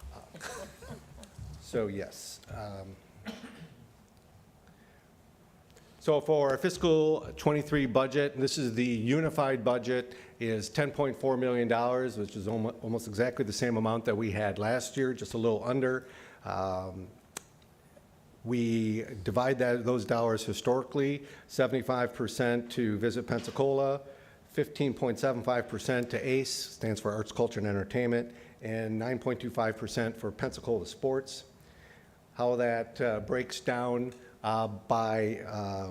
S13: So yes. So for our fiscal '23 budget, this is the unified budget, is $10.4 million, which is almost exactly the same amount that we had last year, just a little under. We divide those dollars historically, 75% to Visit Pensacola, 15.75% to ACE, stands for Arts, Culture, and Entertainment, and 9.25% for Pensacola Sports. How that breaks down by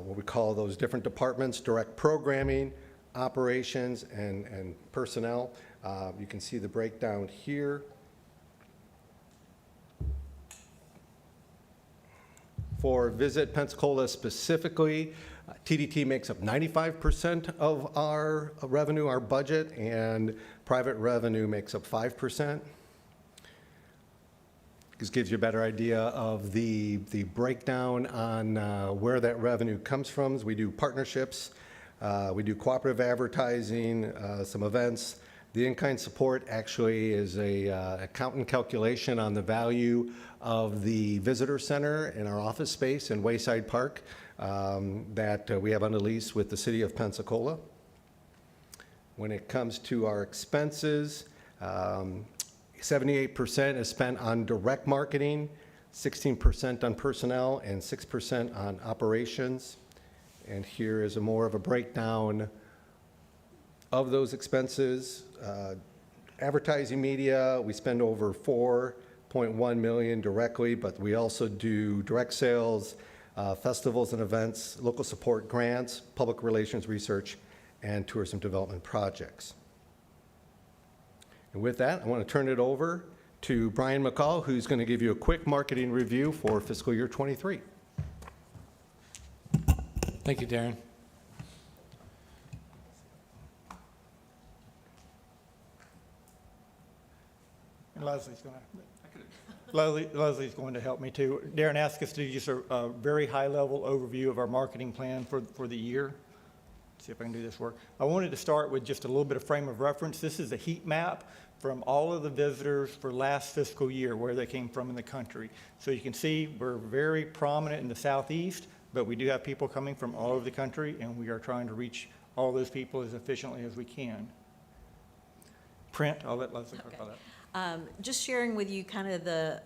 S13: what we call those different departments: direct programming, operations, and personnel. You can see the breakdown here. For Visit Pensacola specifically, TDT makes up 95% of our revenue, our budget, and private revenue makes up 5%. This gives you a better idea of the breakdown on where that revenue comes from. We do partnerships, we do cooperative advertising, some events. The in-kind support actually is a count and calculation on the value of the visitor center in our office space in Wayside Park that we have under lease with the city of Pensacola. When it comes to our expenses, 78% is spent on direct marketing, 16% on personnel, and 6% on operations. And here is more of a breakdown of those expenses. Advertising media, we spend over $4.1 million directly, but we also do direct sales, festivals and events, local support grants, public relations research, and tourism development projects. And with that, I want to turn it over to Brian McCall, who's going to give you a quick marketing review for fiscal year '23.
S3: Thank you, Darren.
S14: And Leslie's going to help me too. Darren asked us to do just a very high-level overview of our marketing plan for the year. See if I can do this work. I wanted to start with just a little bit of frame of reference. This is a heat map from all of the visitors for last fiscal year, where they came from in the country. So you can see we're very prominent in the southeast, but we do have people coming from all over the country, and we are trying to reach all those people as efficiently as we can. Print, I'll let Leslie talk about that.
S15: Just sharing with you kind of the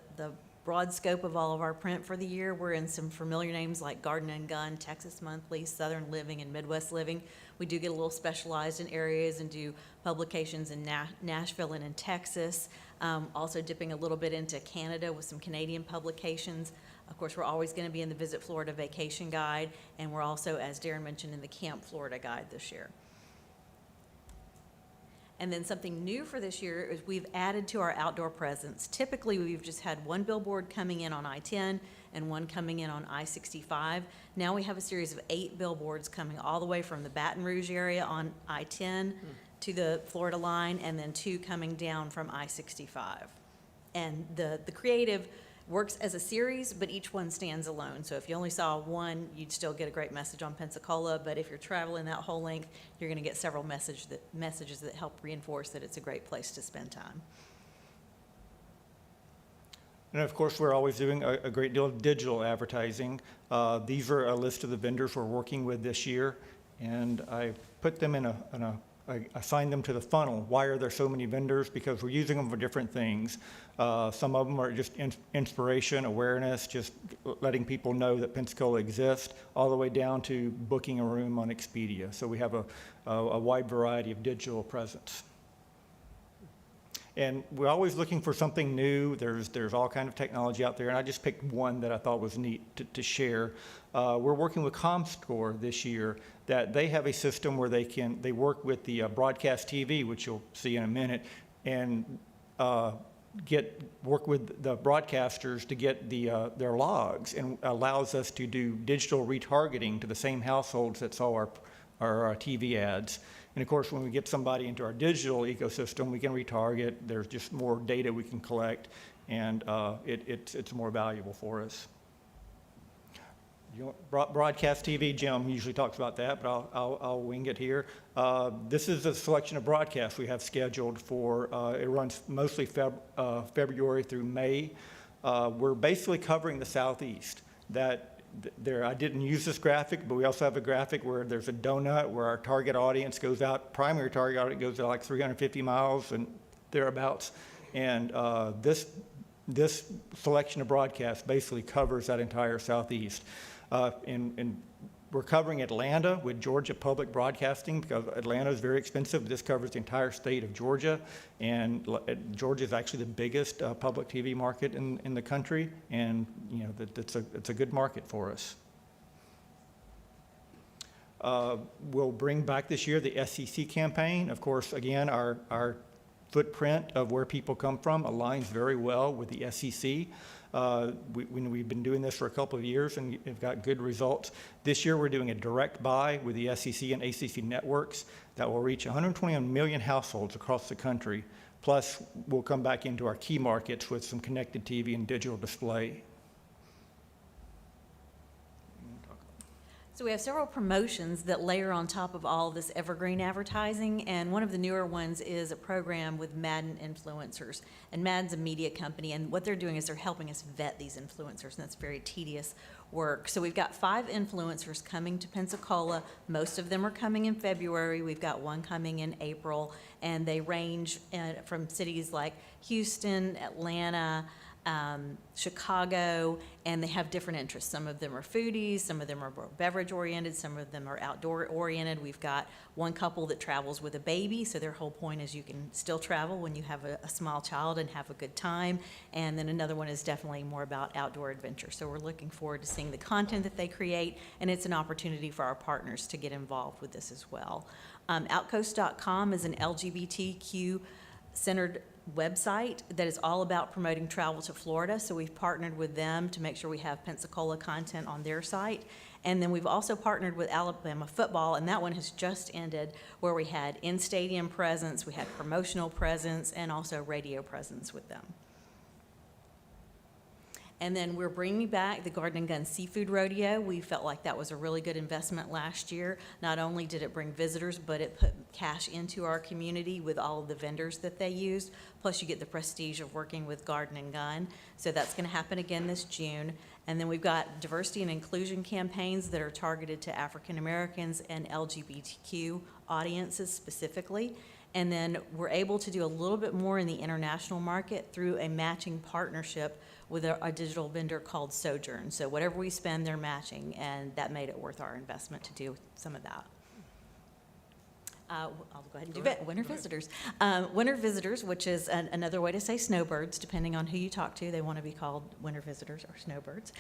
S15: broad scope of all of our print for the year. We're in some familiar names like Garden and Gun, Texas Monthly, Southern Living, and Midwest Living. We do get a little specialized in areas and do publications in Nashville and in Texas. Also dipping a little bit into Canada with some Canadian publications. Of course, we're always going to be in the Visit Florida Vacation Guide, and we're also, as Darren mentioned, in the Camp Florida Guide this year. And then something new for this year is we've added to our outdoor presence. Typically, we've just had one billboard coming in on I-10 and one coming in on I-65. Now we have a series of 8 billboards coming all the way from the Baton Rouge area on I-10 to the Florida line, and then 2 coming down from I-65. And the creative works as a series, but each one stands alone. So if you only saw one, you'd still get a great message on Pensacola, but if you're traveling that whole length, you're gonna get several messages that help reinforce that it's a great place to spend time.
S14: And of course, we're always doing a great deal of digital advertising. These are a list of the vendors we're working with this year, and I put them I assigned them to the funnel. Why are there so many vendors? Because we're using them for different things. Some of them are just inspiration, awareness, just letting people know that Pensacola exists, all the way down to booking a room on Expedia. So we have a wide variety of digital presence. And we're always looking for something new. There's all kind of technology out there, and I just picked one that I thought was neat to share. We're working with ComScore this year, that they have a system where they work with the broadcast TV, which you'll see in a minute, and work with the broadcasters to get their logs, and allows us to do digital retargeting to the same households that saw our TV ads. And of course, when we get somebody into our digital ecosystem, we can retarget. There's just more data we can collect, and it's more valuable for us. Broadcast TV, Jim usually talks about that, but I'll wing it here. This is a selection of broadcasts we have scheduled for, it runs mostly February through May. We're basically covering the Southeast. I didn't use this graphic, but we also have a graphic where there's a donut where our target audience goes out, primary target audience goes out like 350 miles and thereabouts. And this selection of broadcasts basically covers that entire Southeast. And we're covering Atlanta with Georgia Public Broadcasting because Atlanta is very expensive. This covers the entire state of Georgia, and Georgia is actually the biggest public TV market in the country, and you know it's a good market for us. We'll bring back this year the SEC campaign. Of course, again, our footprint of where people come from aligns very well with the SEC. We've been doing this for a couple of years and have got good results. This year we're doing a direct buy with the SEC and ACC networks that will reach 121 million households across the country. Plus, we'll come back into our key markets with some connected TV and digital display.
S15: So we have several promotions that layer on top of all this evergreen advertising, and one of the newer ones is a program with Madden Influencers. And Madden's a media company, and what they're doing is they're helping us vet these influencers, and that's very tedious work. So we've got 5 influencers coming to Pensacola. Most of them are coming in February. We've got one coming in April, and they range from cities like Houston, Atlanta, Chicago, and they have different interests. Some of them are foodies, some of them are beverage oriented, some of them are outdoor oriented. We've got one couple that travels with a baby, so their whole point is you can still travel when you have a small child and have a good time. And then another one is definitely more about outdoor adventure. So we're looking forward to seeing the content that they create, and it's an opportunity for our partners to get involved with this as well. Outcoast.com is an LGBTQ centered website that is all about promoting travel to Florida. So we've partnered with them to make sure we have Pensacola content on their site. And then we've also partnered with Alabama football, and that one has just ended, where we had in-stadium presence, we had promotional presence, and also radio presence with them. And then we're bringing back the Garden and Gun Seafood Rodeo. We felt like that was a really good investment last year. Not only did it bring visitors, but it put cash into our community with all of the vendors that they used. Plus, you get the prestige of working with Garden and Gun. So that's going to happen again this June. And then we've got diversity and inclusion campaigns that are targeted to African Americans and LGBTQ audiences specifically. And then we're able to do a little bit more in the international market through a matching partnership with a digital vendor called Sojourn. So whatever we spend, they're matching, and that made it worth our investment to do some of that. I'll go ahead and do it. Winter visitors. Winter visitors, which is another way to say snowbirds, depending on who you talk to. They want to be called winter visitors or snowbirds.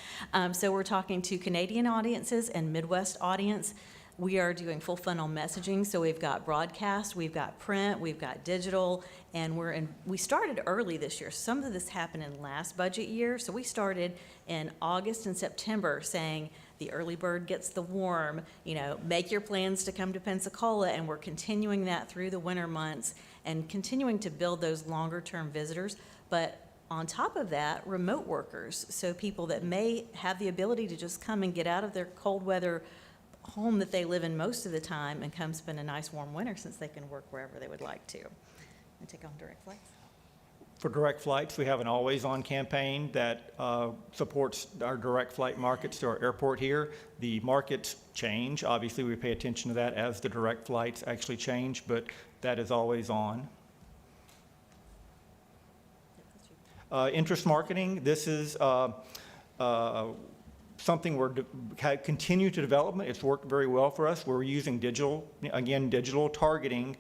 S15: So we're talking to Canadian audiences and Midwest audience. We are doing full funnel messaging, so we've got broadcast, we've got print, we've got digital, and we started early this year. Some of this happened in last budget year, so we started in August and September saying the early bird gets the worm, make your plans to come to Pensacola, and we're continuing that through the winter months and continuing to build those longer term visitors. But on top of that, remote workers, so people that may have the ability to just come and get out of their cold weather home that they live in most of the time and come spend a nice warm winter, since they can work wherever they would like to. And take on direct flights.
S14: For direct flights, we have an always-on campaign that supports our direct flight markets to our airport here. The markets change. Obviously, we pay attention to that as the direct flights actually change, but that is always on. Interest marketing, this is something we're continue to develop. It's worked very well for us. We're using digital targeting.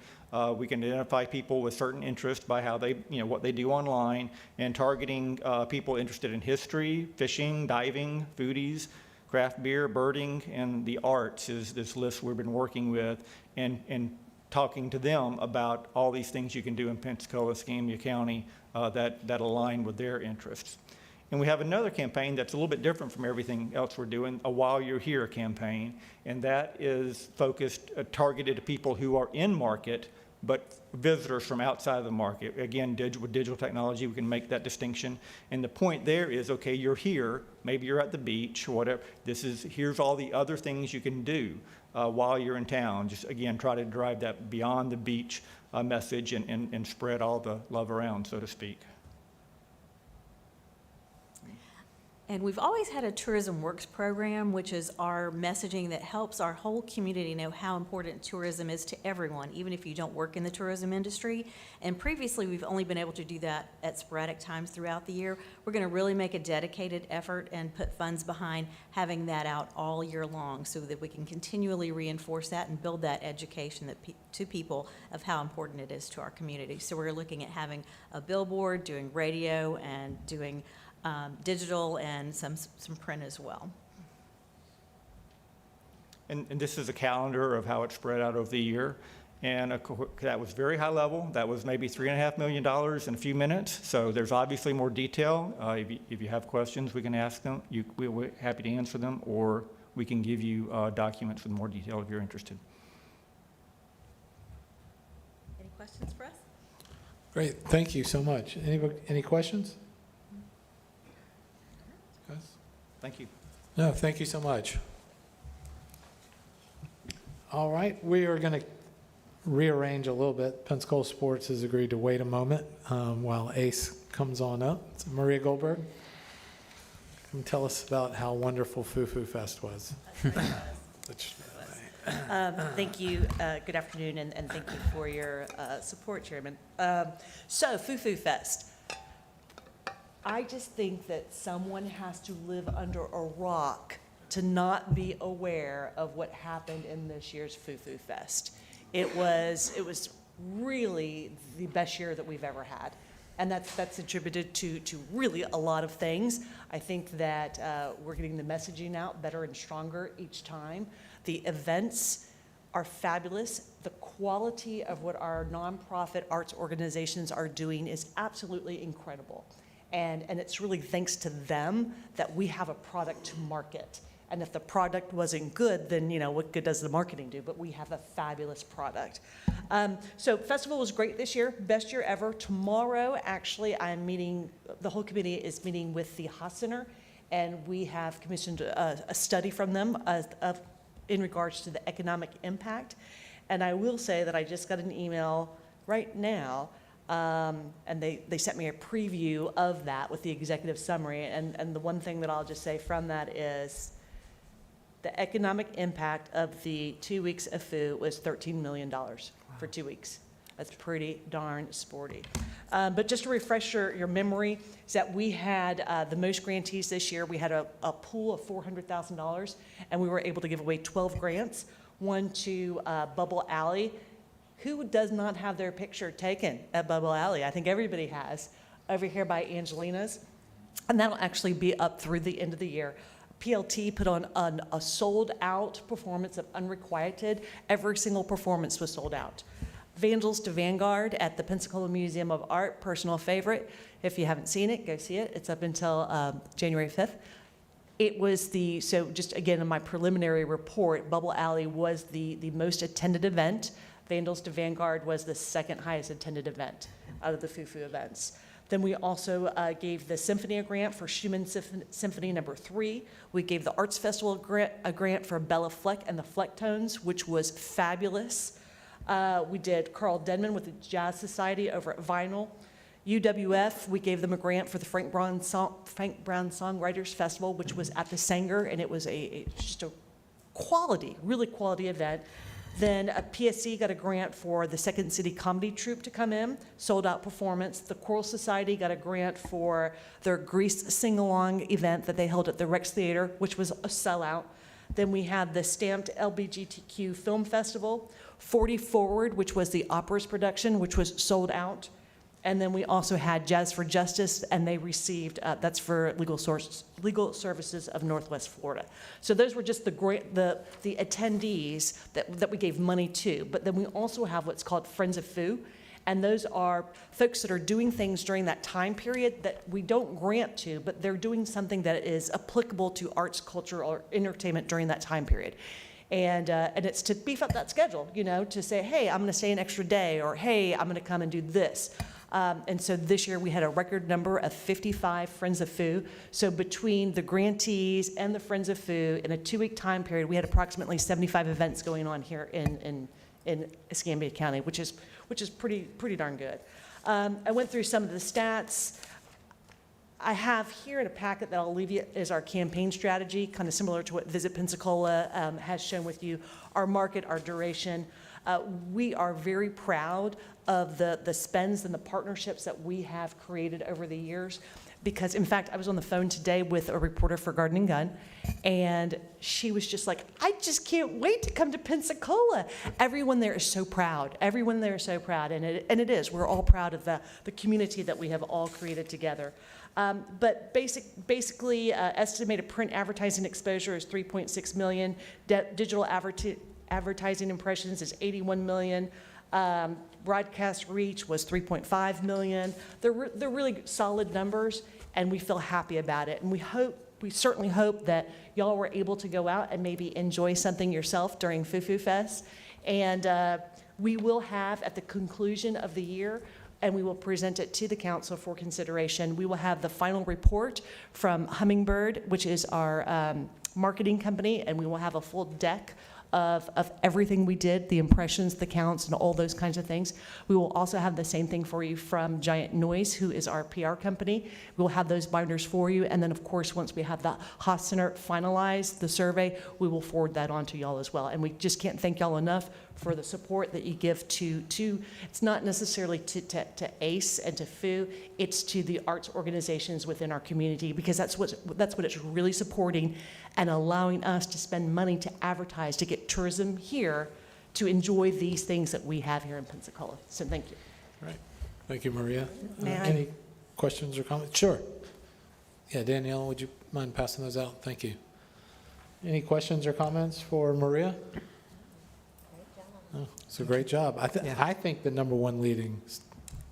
S14: We can identify people with certain interests by how they, what they do online, and targeting people interested in history, fishing, diving, foodies, craft beer, birding, and the arts is this list we've been working with, and talking to them about all these things you can do in Pensacola, Escambia County that align with their interests. And we have another campaign that's a little bit different from everything else we're doing, a While You're Here campaign, and that is focused, targeted to people who are in market but visitors from outside of the market. Again, with digital technology, we can make that distinction. And the point there is, okay, you're here, maybe you're at the beach, or whatever. Here's all the other things you can do while you're in town. Just, again, try to drive that beyond the beach message and spread all the love around, so to speak.
S15: And we've always had a Tourism Works program, which is our messaging that helps our whole community know how important tourism is to everyone, even if you don't work in the tourism industry. And previously, we've only been able to do that at sporadic times throughout the year. We're going to really make a dedicated effort and put funds behind having that out all year long so that we can continually reinforce that and build that education to people of how important it is to our community. So we're looking at having a billboard, doing radio, and doing digital and some print as well.
S14: And this is a calendar of how it's spread out over the year. And that was very high level. That was maybe $3.5 million in a few minutes. So there's obviously more detail. If you have questions, we can ask them. We're happy to answer them, or we can give you documents with more detail if you're interested.
S15: Any questions for us?
S3: Great, thank you so much. Any questions?
S14: Thank you.
S3: No, thank you so much. All right, we are going to rearrange a little bit. Pensacola Sports has agreed to wait a moment while Ace comes on up. It's Maria Goldberg. Come tell us about how wonderful Foo Foo Fest was.
S16: Thank you. Good afternoon, and thank you for your support, Chairman. So, Foo Foo Fest. I just think that someone has to live under a rock to not be aware of what happened in this year's Foo Foo Fest. It was really the best year that we've ever had. And that's attributed to really a lot of things. I think that we're getting the messaging out better and stronger each time. The events are fabulous. The quality of what our nonprofit arts organizations are doing is absolutely incredible. And it's really thanks to them that we have a product to market. And if the product wasn't good, then, you know, what good does the marketing do? But we have a fabulous product. So festival was great this year, best year ever. Tomorrow, actually, the whole committee is meeting with the Haas Center, and we have commissioned a study from them in regards to the economic impact. And I will say that I just got an email right now, and they sent me a preview of that with the executive summary. And the one thing that I'll just say from that is the economic impact of the 2 weeks of Foo was $13 million for 2 weeks. That's pretty darn sporty. But just to refresh your memory, is that we had the most grantees this year. We had a pool of $400,000, and we were able to give away 12 grants, one to Bubble Alley. Who does not have their picture taken at Bubble Alley? I think everybody has, over here by Angelina's. And that'll actually be up through the end of the year. PLT put on a sold-out performance of Unrequited. Every single performance was sold out. Vandals to Vanguard at the Pensacola Museum of Art, personal favorite. If you haven't seen it, go see it. It's up until January 5th. It was so just again in my preliminary report, Bubble Alley was the most attended event. Vandals to Vanguard was the second highest attended event out of the Foo Foo events. Then we also gave the Symphony a grant for Schumann Symphony No. 3. We gave the Arts Festival a grant for Bella Fleck and the Flecktones, which was fabulous. We did Carl Denman with the Jazz Society over at Vinyl. UWF, we gave them a grant for the Frank Brown Songwriters Festival, which was at the Sanger, and it was just a really quality event. Then PSC got a grant for the Second City Comedy Troupe to come in, sold out performance. The Choral Society got a grant for their Grease sing-along event that they held at the Rex Theater, which was a sellout. Then we had the Stamped LGBTQ Film Festival, 40 Forward, which was the opera's production, which was sold out. And then we also had Jazz for Justice, and they received, that's for Legal Services of Northwest Florida. So those were just the attendees that we gave money to. But then we also have what's called Friends of Foo, and those are folks that are doing things during that time period that we don't grant to, but they're doing something that is applicable to arts, culture, or entertainment during that time period. And it's to beef up that schedule, you know, to say, hey, I'm going to stay an extra day, or hey, I'm going to come and do this. And so this year we had a record number of 55 Friends of Foo. So between the grantees and the Friends of Foo, in a 2-week time period, we had approximately 75 events going on here in Escambia County, which is pretty darn good. I went through some of the stats. I have here in a packet that I'll leave you is our campaign strategy, kind of similar to what Visit Pensacola has shown with you, our market, our duration. We are very proud of the spends and the partnerships that we have created over the years. Because, in fact, I was on the phone today with a reporter for Garden and Gun, and she was just like, I just can't wait to come to Pensacola. Everyone there is so proud. Everyone there is so proud, and it is. We're all proud of the community that we have all created together. But basically, estimated print advertising exposure is 3.6 million. Digital advertising impressions is 81 million. Broadcast reach was 3.5 million. They're really solid numbers, and we feel happy about it. And we certainly hope that y'all were able to go out and maybe enjoy something yourself during Foo Fest. And we will have, at the conclusion of the year, and we will present it to the council for consideration, we will have the final report from Hummingbird, which is our marketing company, and we will have a full deck of everything we did, the impressions, the counts, and all those kinds of things. We will also have the same thing for you from Giant Noise, who is our PR company. We will have those binders for you, and then, of course, once we have the Haas Center finalize the survey, we will forward that on to y'all as well. And we just can't thank y'all enough for the support that you give to it's not necessarily to ACE and to Foo, it's to the arts organizations within our community, because that's what it's really supporting and allowing us to spend money to advertise, to get tourism here to enjoy these things that we have here in Pensacola. So thank you.
S3: Right. Thank you, Maria.
S16: May I?
S3: Any questions or comments? Sure. Yeah, Danielle, would you mind passing those out? Thank you. Any questions or comments for Maria? Oh, it's a great job. I think the number one leading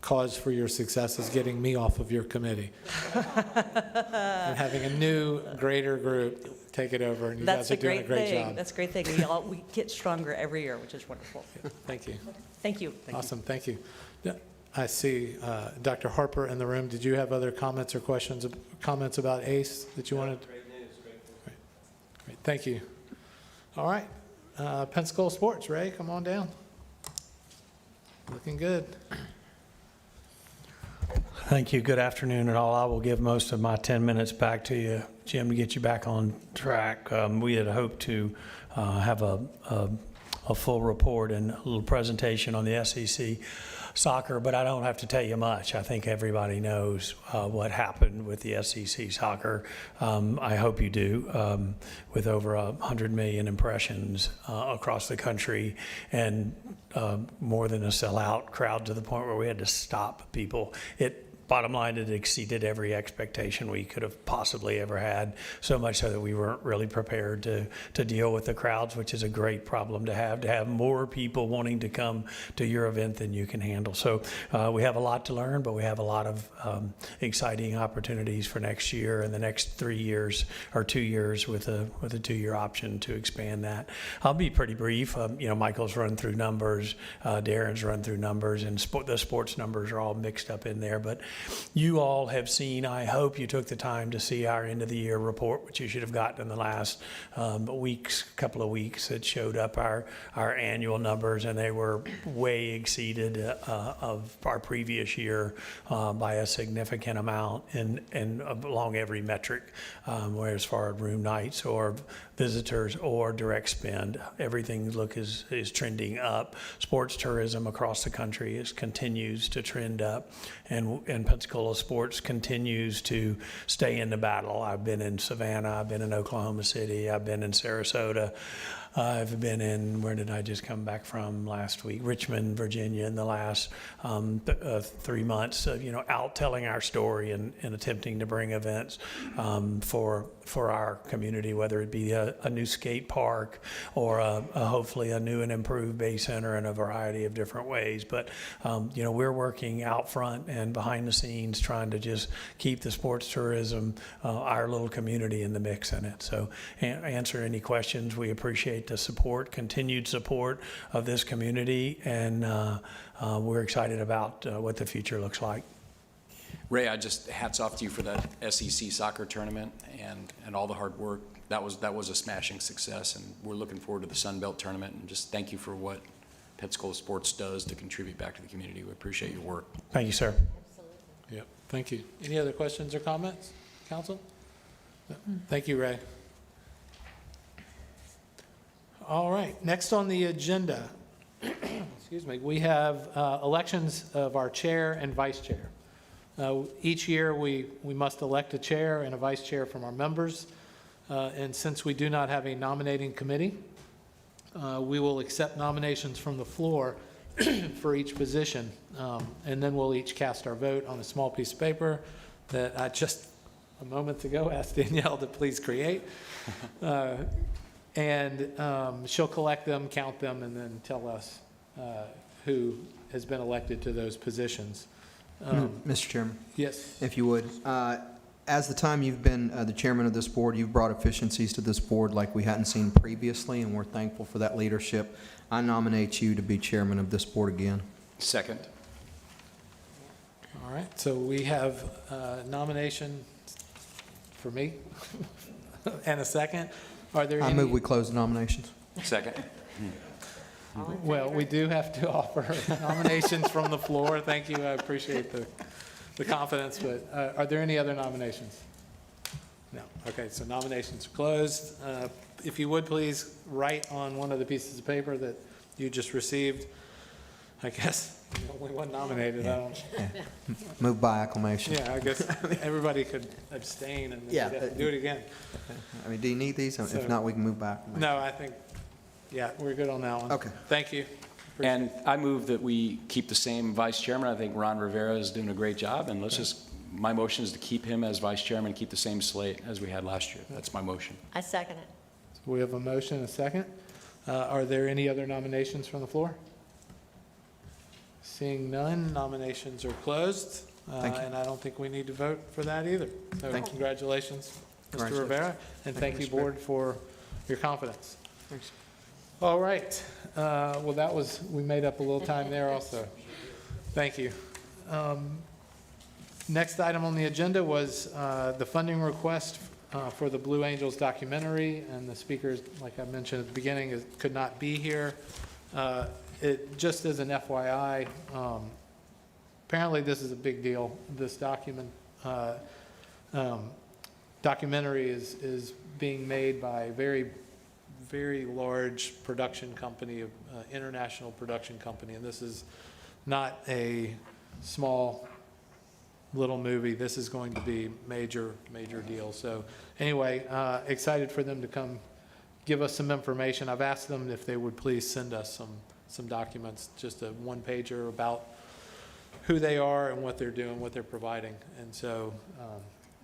S3: cause for your success is getting me off of your committee and having a new, greater group take it over, and you guys are doing a great job.
S16: That's a great thing. We get stronger every year, which is wonderful.
S3: Thank you.
S16: Thank you.
S3: Awesome, thank you. I see Dr. Harper in the room. Did you have other comments or comments about ACE that you wanted? Great news, great. Thank you. All right, Pensacola Sports. Ray, come on down. Looking good.
S17: Thank you. Good afternoon and all. I will give most of my 10 minutes back to you, Jim, to get you back on track. We had hoped to have a full report and a little presentation on the SEC soccer, but I don't have to tell you much. I think everybody knows what happened with the SEC soccer. I hope you do, with over 100 million impressions across the country and more than a sellout crowd, to the point where we had to stop people. Bottom line, it exceeded every expectation we could have possibly ever had, so much so that we weren't really prepared to deal with the crowds, which is a great problem to have more people wanting to come to your event than you can handle. So we have a lot to learn, but we have a lot of exciting opportunities for next year and the next 3 years, or 2 years with a 2-year option to expand that. I'll be pretty brief. Michael's run through numbers, Darren's run through numbers, and the sports numbers are all mixed up in there, but you all have seen, I hope you took the time to see our end of the year report, which you should have gotten in the last couple of weeks. It showed up our annual numbers, and they were way exceeded of our previous year by a significant amount and along every metric, where as far as room nights or visitors or direct spend, everything is trending up. Sports tourism across the country continues to trend up, and Pensacola sports continues to stay in the battle. I've been in Savannah, I've been in Oklahoma City, I've been in Sarasota. I've been in, where did I just come back from last week? Richmond, Virginia, in the last 3 months, out telling our story and attempting to bring events for our community, whether it be a new skate park or hopefully a new and improved Bay Center in a variety of different ways. But, we're working out front and behind the scenes trying to just keep the sports tourism, our little community in the mix in it. So answer any questions. We appreciate appreciate the support, continued support of this community, and we're excited about what the future looks like.
S5: Ray, I just hats off to you for that SEC soccer tournament and all the hard work. That was a smashing success, and we're looking forward to the Sun Belt tournament. And just thank you for what Pensacola Sports does to contribute back to the community. We appreciate your work.
S17: Thank you, sir.
S3: Yep, thank you. Any other questions or comments, council? No. Thank you, Ray. All right, next on the agenda, excuse me, we have elections of our chair and vice chair. Each year, we must elect a chair and a vice chair from our members. And since we do not have a nominating committee, we will accept nominations from the floor for each position. And then we'll each cast our vote on a small piece of paper that I just a moment ago asked Danielle to please create. And she'll collect them, count them, and then tell us who has been elected to those positions.
S8: Mr. Chairman,
S3: Yes.
S8: if you would, as the time you've been the chairman of this board, you've brought efficiencies to this board like we hadn't seen previously, and we're thankful for that leadership. I nominate you to be chairman of this board again.
S5: Second.
S3: All right, so we have nomination for me and a second. Are there
S8: I
S3: any?
S8: move we close the nominations.
S5: Second.
S3: Well, we do have to offer nominations from the floor. Thank you, I appreciate the confidence, but are there any other nominations? No. Okay, so nominations are closed. If you would please write on one of the pieces of paper that you just received. I guess the only one nominated, I don't.
S8: Move by acclamation.
S3: Yeah, I guess everybody could abstain and then
S8: Yeah.
S3: we'd have to do it again.
S8: I mean, do you need these?
S3: So-
S8: If not, we can move back.
S3: No, I think, yeah, we're good on that one.
S8: Okay.
S3: Thank you.
S5: And I move that we keep the same vice chairman. I think Ron Rivera is doing a great job, and my motion is to keep him as vice chairman, keep the same slate as we had last year. That's my motion.
S6: I second it.
S3: We have a motion and a second. Are there any other nominations from the floor? Seeing none, nominations are closed.
S8: Thank you.
S3: And I don't think we need to vote for that either. So
S8: Thank you.
S3: congratulations, Mr.
S8: Congratulations.
S3: Rivera, and
S8: Thank
S3: thank
S8: you,
S3: you,
S8: Mr. Mayor.
S3: board, for your confidence.
S8: Thanks.
S3: All right. Well, we made up a little time there also. Thank you. Next item on the agenda was the funding request for the Blue Angels documentary, and the speakers, like I mentioned at the beginning, could not be here. Just as an FYI, apparently this is a big deal. This documentary is being made by a very, very large production company, international production company, and this is not a small little movie. This is going to be major, major deal. So anyway, excited for them to come give us some information. I've asked them if they would please send us some documents, just a one-pager about who they are and what they're doing, what they're providing. And so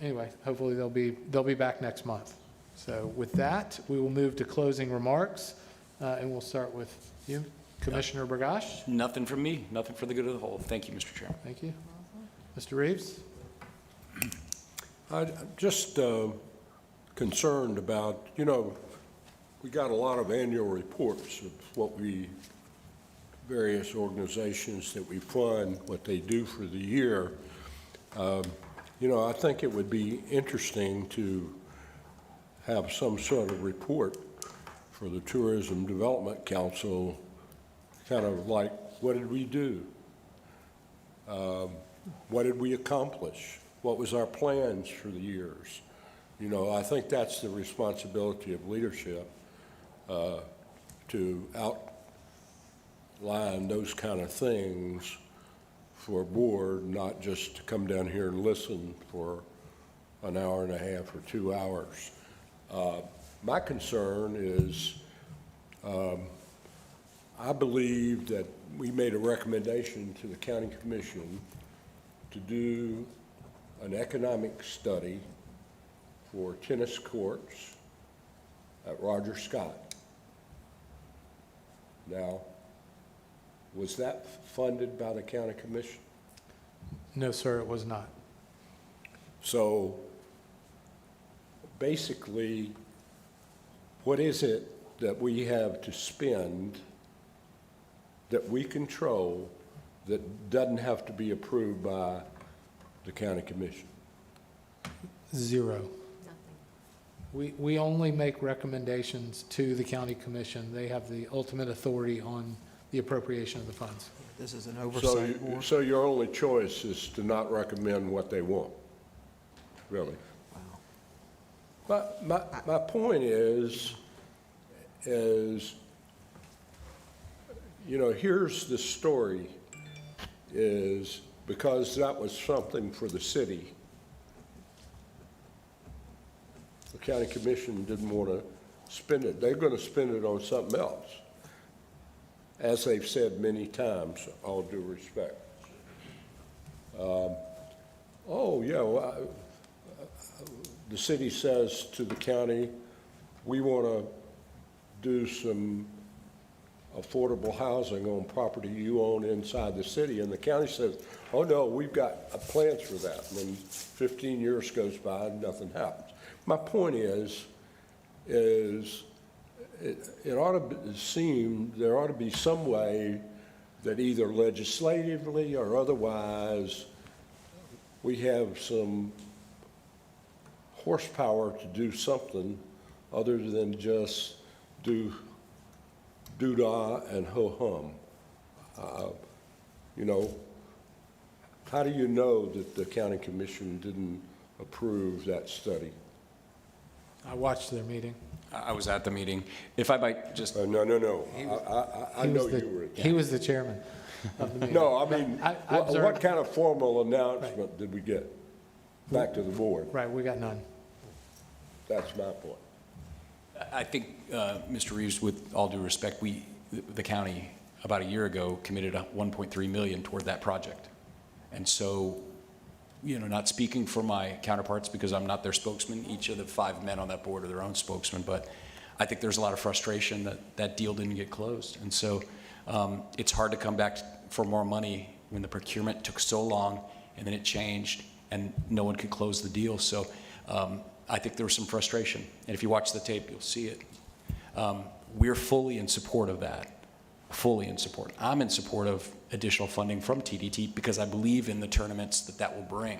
S3: anyway, hopefully they'll be back next month. So with that, we will move to closing remarks, and we'll start with you, Commissioner Burgash.
S5: Nothing from me, nothing for the good of the whole. Thank you, Mr. Chairman.
S3: Thank you. Mr. Reeves?
S1: I'm just concerned about, we got a lot of annual reports of various organizations that we fund, what they do for the year. I think it would be interesting to have some sort of report for the Tourism Development Council, kind of like, what did we do? What did we accomplish? What was our plans for the years? I think that's the responsibility of leadership, to outline those kind of things for a board, not just to come down here and listen for an hour and a half or 2 hours. My concern is, I believe that we made a recommendation to the county commission to do an economic study for tennis courts at Roger Scott. Now, was that funded by the county commission?
S3: No, sir, it was not.
S1: So basically, what is it that we have to spend that we control that doesn't have to be approved by the county commission?
S3: Zero. We only make recommendations to the county commission. They have the ultimate authority on the appropriation of the funds.
S8: This is an
S1: So,
S8: oversight board.
S1: so your only choice is to not recommend what they want, really? My point is, you know, here's the story, is because that was something for the city, the county commission didn't want to spend it. They're going to spend it on something else, as they've said many times, all due respect. Oh, yeah, well, the city says to the county, we want to do some affordable housing on property you own inside the city. And the county says, oh, no, we've got plans for that. And then 15 years goes by and nothing happens. My point is it ought to seem, there ought to be some way that either legislatively or otherwise, we have some horsepower to do something other than just do doo-dah and ho-hum. You know, how do you know that the county commission didn't approve that study?
S3: I watched their meeting.
S5: I was at the meeting. If I might just.
S1: No. I know you were.
S3: He was the chairman of the meeting.
S1: No, I mean,
S3: I
S1: what
S3: observed-
S1: kind of formal announcement did we get back to the board?
S3: Right, we got none.
S1: That's my point.
S5: I think, Mr. Reeves, with all due respect, the county, about a year ago, committed $1.3 million toward that project. And so, you know, not speaking for my counterparts because I'm not their spokesman, each of the 5 men on that board are their own spokesman, but I think there's a lot of frustration that that deal didn't get closed. And so it's hard to come back for more money when the procurement took so long and then it changed and no one could close the deal. So I think there was some frustration. And if you watch the tape, you'll see it. We're fully in support of that, fully in support. I'm in support of additional funding from TDT because I believe in the tournaments that will bring.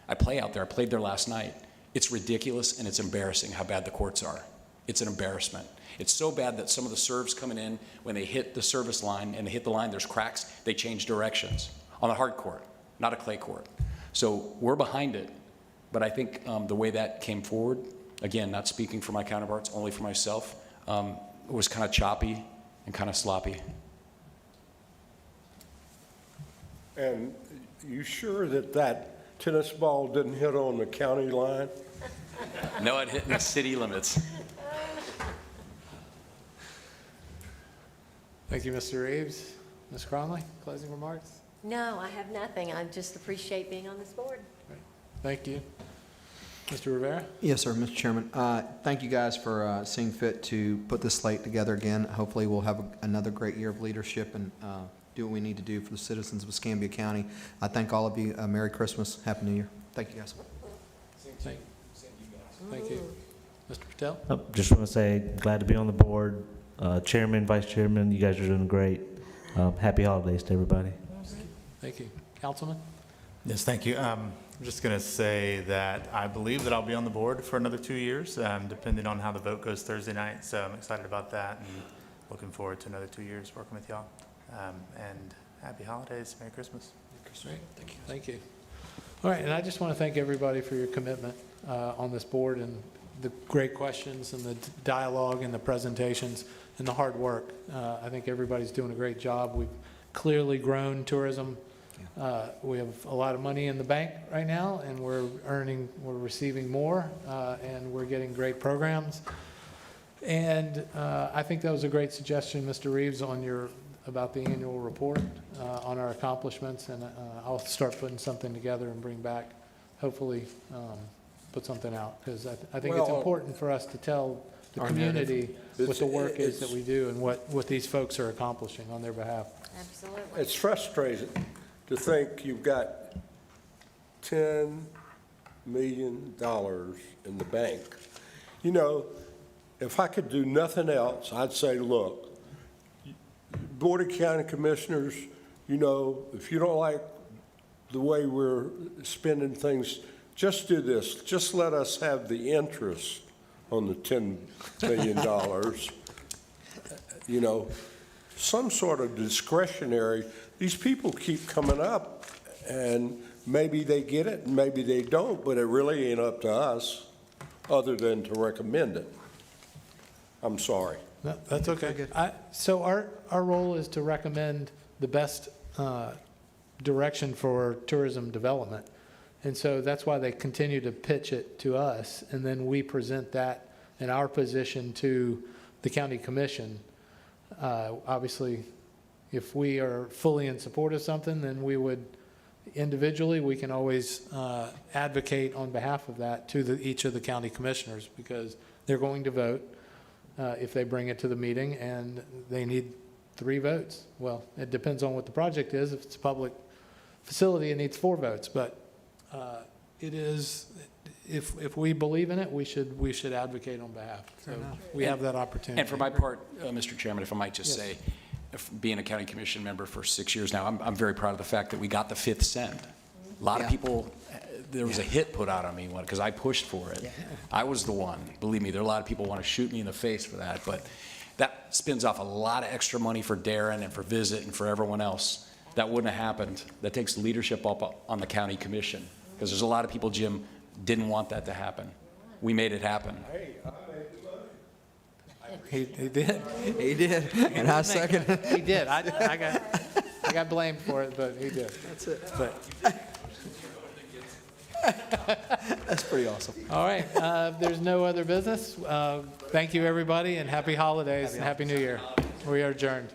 S5: I play out there. I played there last night. It's ridiculous and it's embarrassing how bad the courts are. It's an embarrassment. It's so bad that some of the serves coming in, when they hit the service line and they hit the line, there's cracks, they change directions on a hard court, not a clay court. So we're behind it. But I think the way that came forward, again, not speaking for my counterparts, only for myself, was kind of choppy and kind of sloppy.
S1: And you sure that that tennis ball didn't hit on the county line?
S5: No, it hit in the city limits.
S3: Thank you, Mr. Reeves. Ms. Cronley, closing remarks?
S6: No, I have nothing. I just appreciate being on this board.
S3: Thank you. Mr. Rivera?
S8: Yes, sir, Mr. Chairman. Thank you guys for seeing fit to put this slate together again. Hopefully, we'll have another great year of leadership and do what we need to do for the citizens of Escambia County. I thank all of you. Merry Christmas. Happy New Year. Thank you, guys.
S3: Thank you. Mr. Patel?
S9: Just want to say, glad to be on the board. Chairman, Vice Chairman, you guys are doing great. Happy holidays to everybody.
S3: Thank you. Councilman?
S18: Yes, thank you. I'm just going to say that I believe that I'll be on the board for another 2 years, depending on how the vote goes Thursday night. So I'm excited about that and looking forward to another 2 years working with y'all. And happy holidays. Merry Christmas.
S3: Great. Thank you. Thank you. All right, and I just want to thank everybody for your commitment on this board and the great questions and the dialogue and the presentations and the hard work. I think everybody's doing a great job. We've clearly grown tourism. We have a lot of money in the bank right now, and we're receiving more, and we're getting great programs. And I think that was a great suggestion, Mr. Reeves, about the annual report on our accomplishments, and I'll start putting something together and bring back, hopefully, put something out, because I think it's important for us to tell the community what the work is that we do and what these folks are accomplishing on their behalf.
S6: Absolutely.
S1: It's frustrating to think you've got $10 million in the bank. You know, if I could do nothing else, I'd say, look, Board of County Commissioners, you know, if you don't like the way we're spending things, just do this. Just let us have the interest on the $10 million. You know, some sort of discretionary. These people keep coming up, and maybe they get it, and maybe they don't, but it really ain't up to us, other than to recommend it. I'm sorry.
S3: No, that's okay. So our role is to recommend the best direction for tourism development. And so that's why they continue to pitch it to us, and then we present that in our position to the county commission. Obviously, if we are fully in support of something, then we would, individually, we can always advocate on behalf of that to each of the county commissioners, because they're going to vote if they bring it to the meeting, and they need 3 votes. Well, it depends on what the project is. If it's a public facility, it needs 4 votes, but it is, if we believe in it, we should advocate on behalf. So we have that opportunity.
S5: And for my part, Mr. Chairman, if I might just say, being a county commission member for 6 years now, I'm very proud of the fact that we got the 5th send. A lot of people, there was a hit put out on me because I pushed for it. I was the one. Believe me, there are a lot of people who want to shoot me in the face for that, but that spins off a lot of extra money for Darren and for Visit and for everyone else. That wouldn't have happened. That takes leadership up on the county commission, because there's a lot of people, Jim, didn't want that to happen. We made it happen.
S1: Hey, I made the money.
S3: He did.
S8: He did, and I second it.
S3: He did. I got blamed for it, but he did.
S8: That's it.
S3: But,
S8: That's pretty awesome.
S3: all right, if there's no other business, thank you, everybody, and happy holidays and Happy New Year. We are adjourned.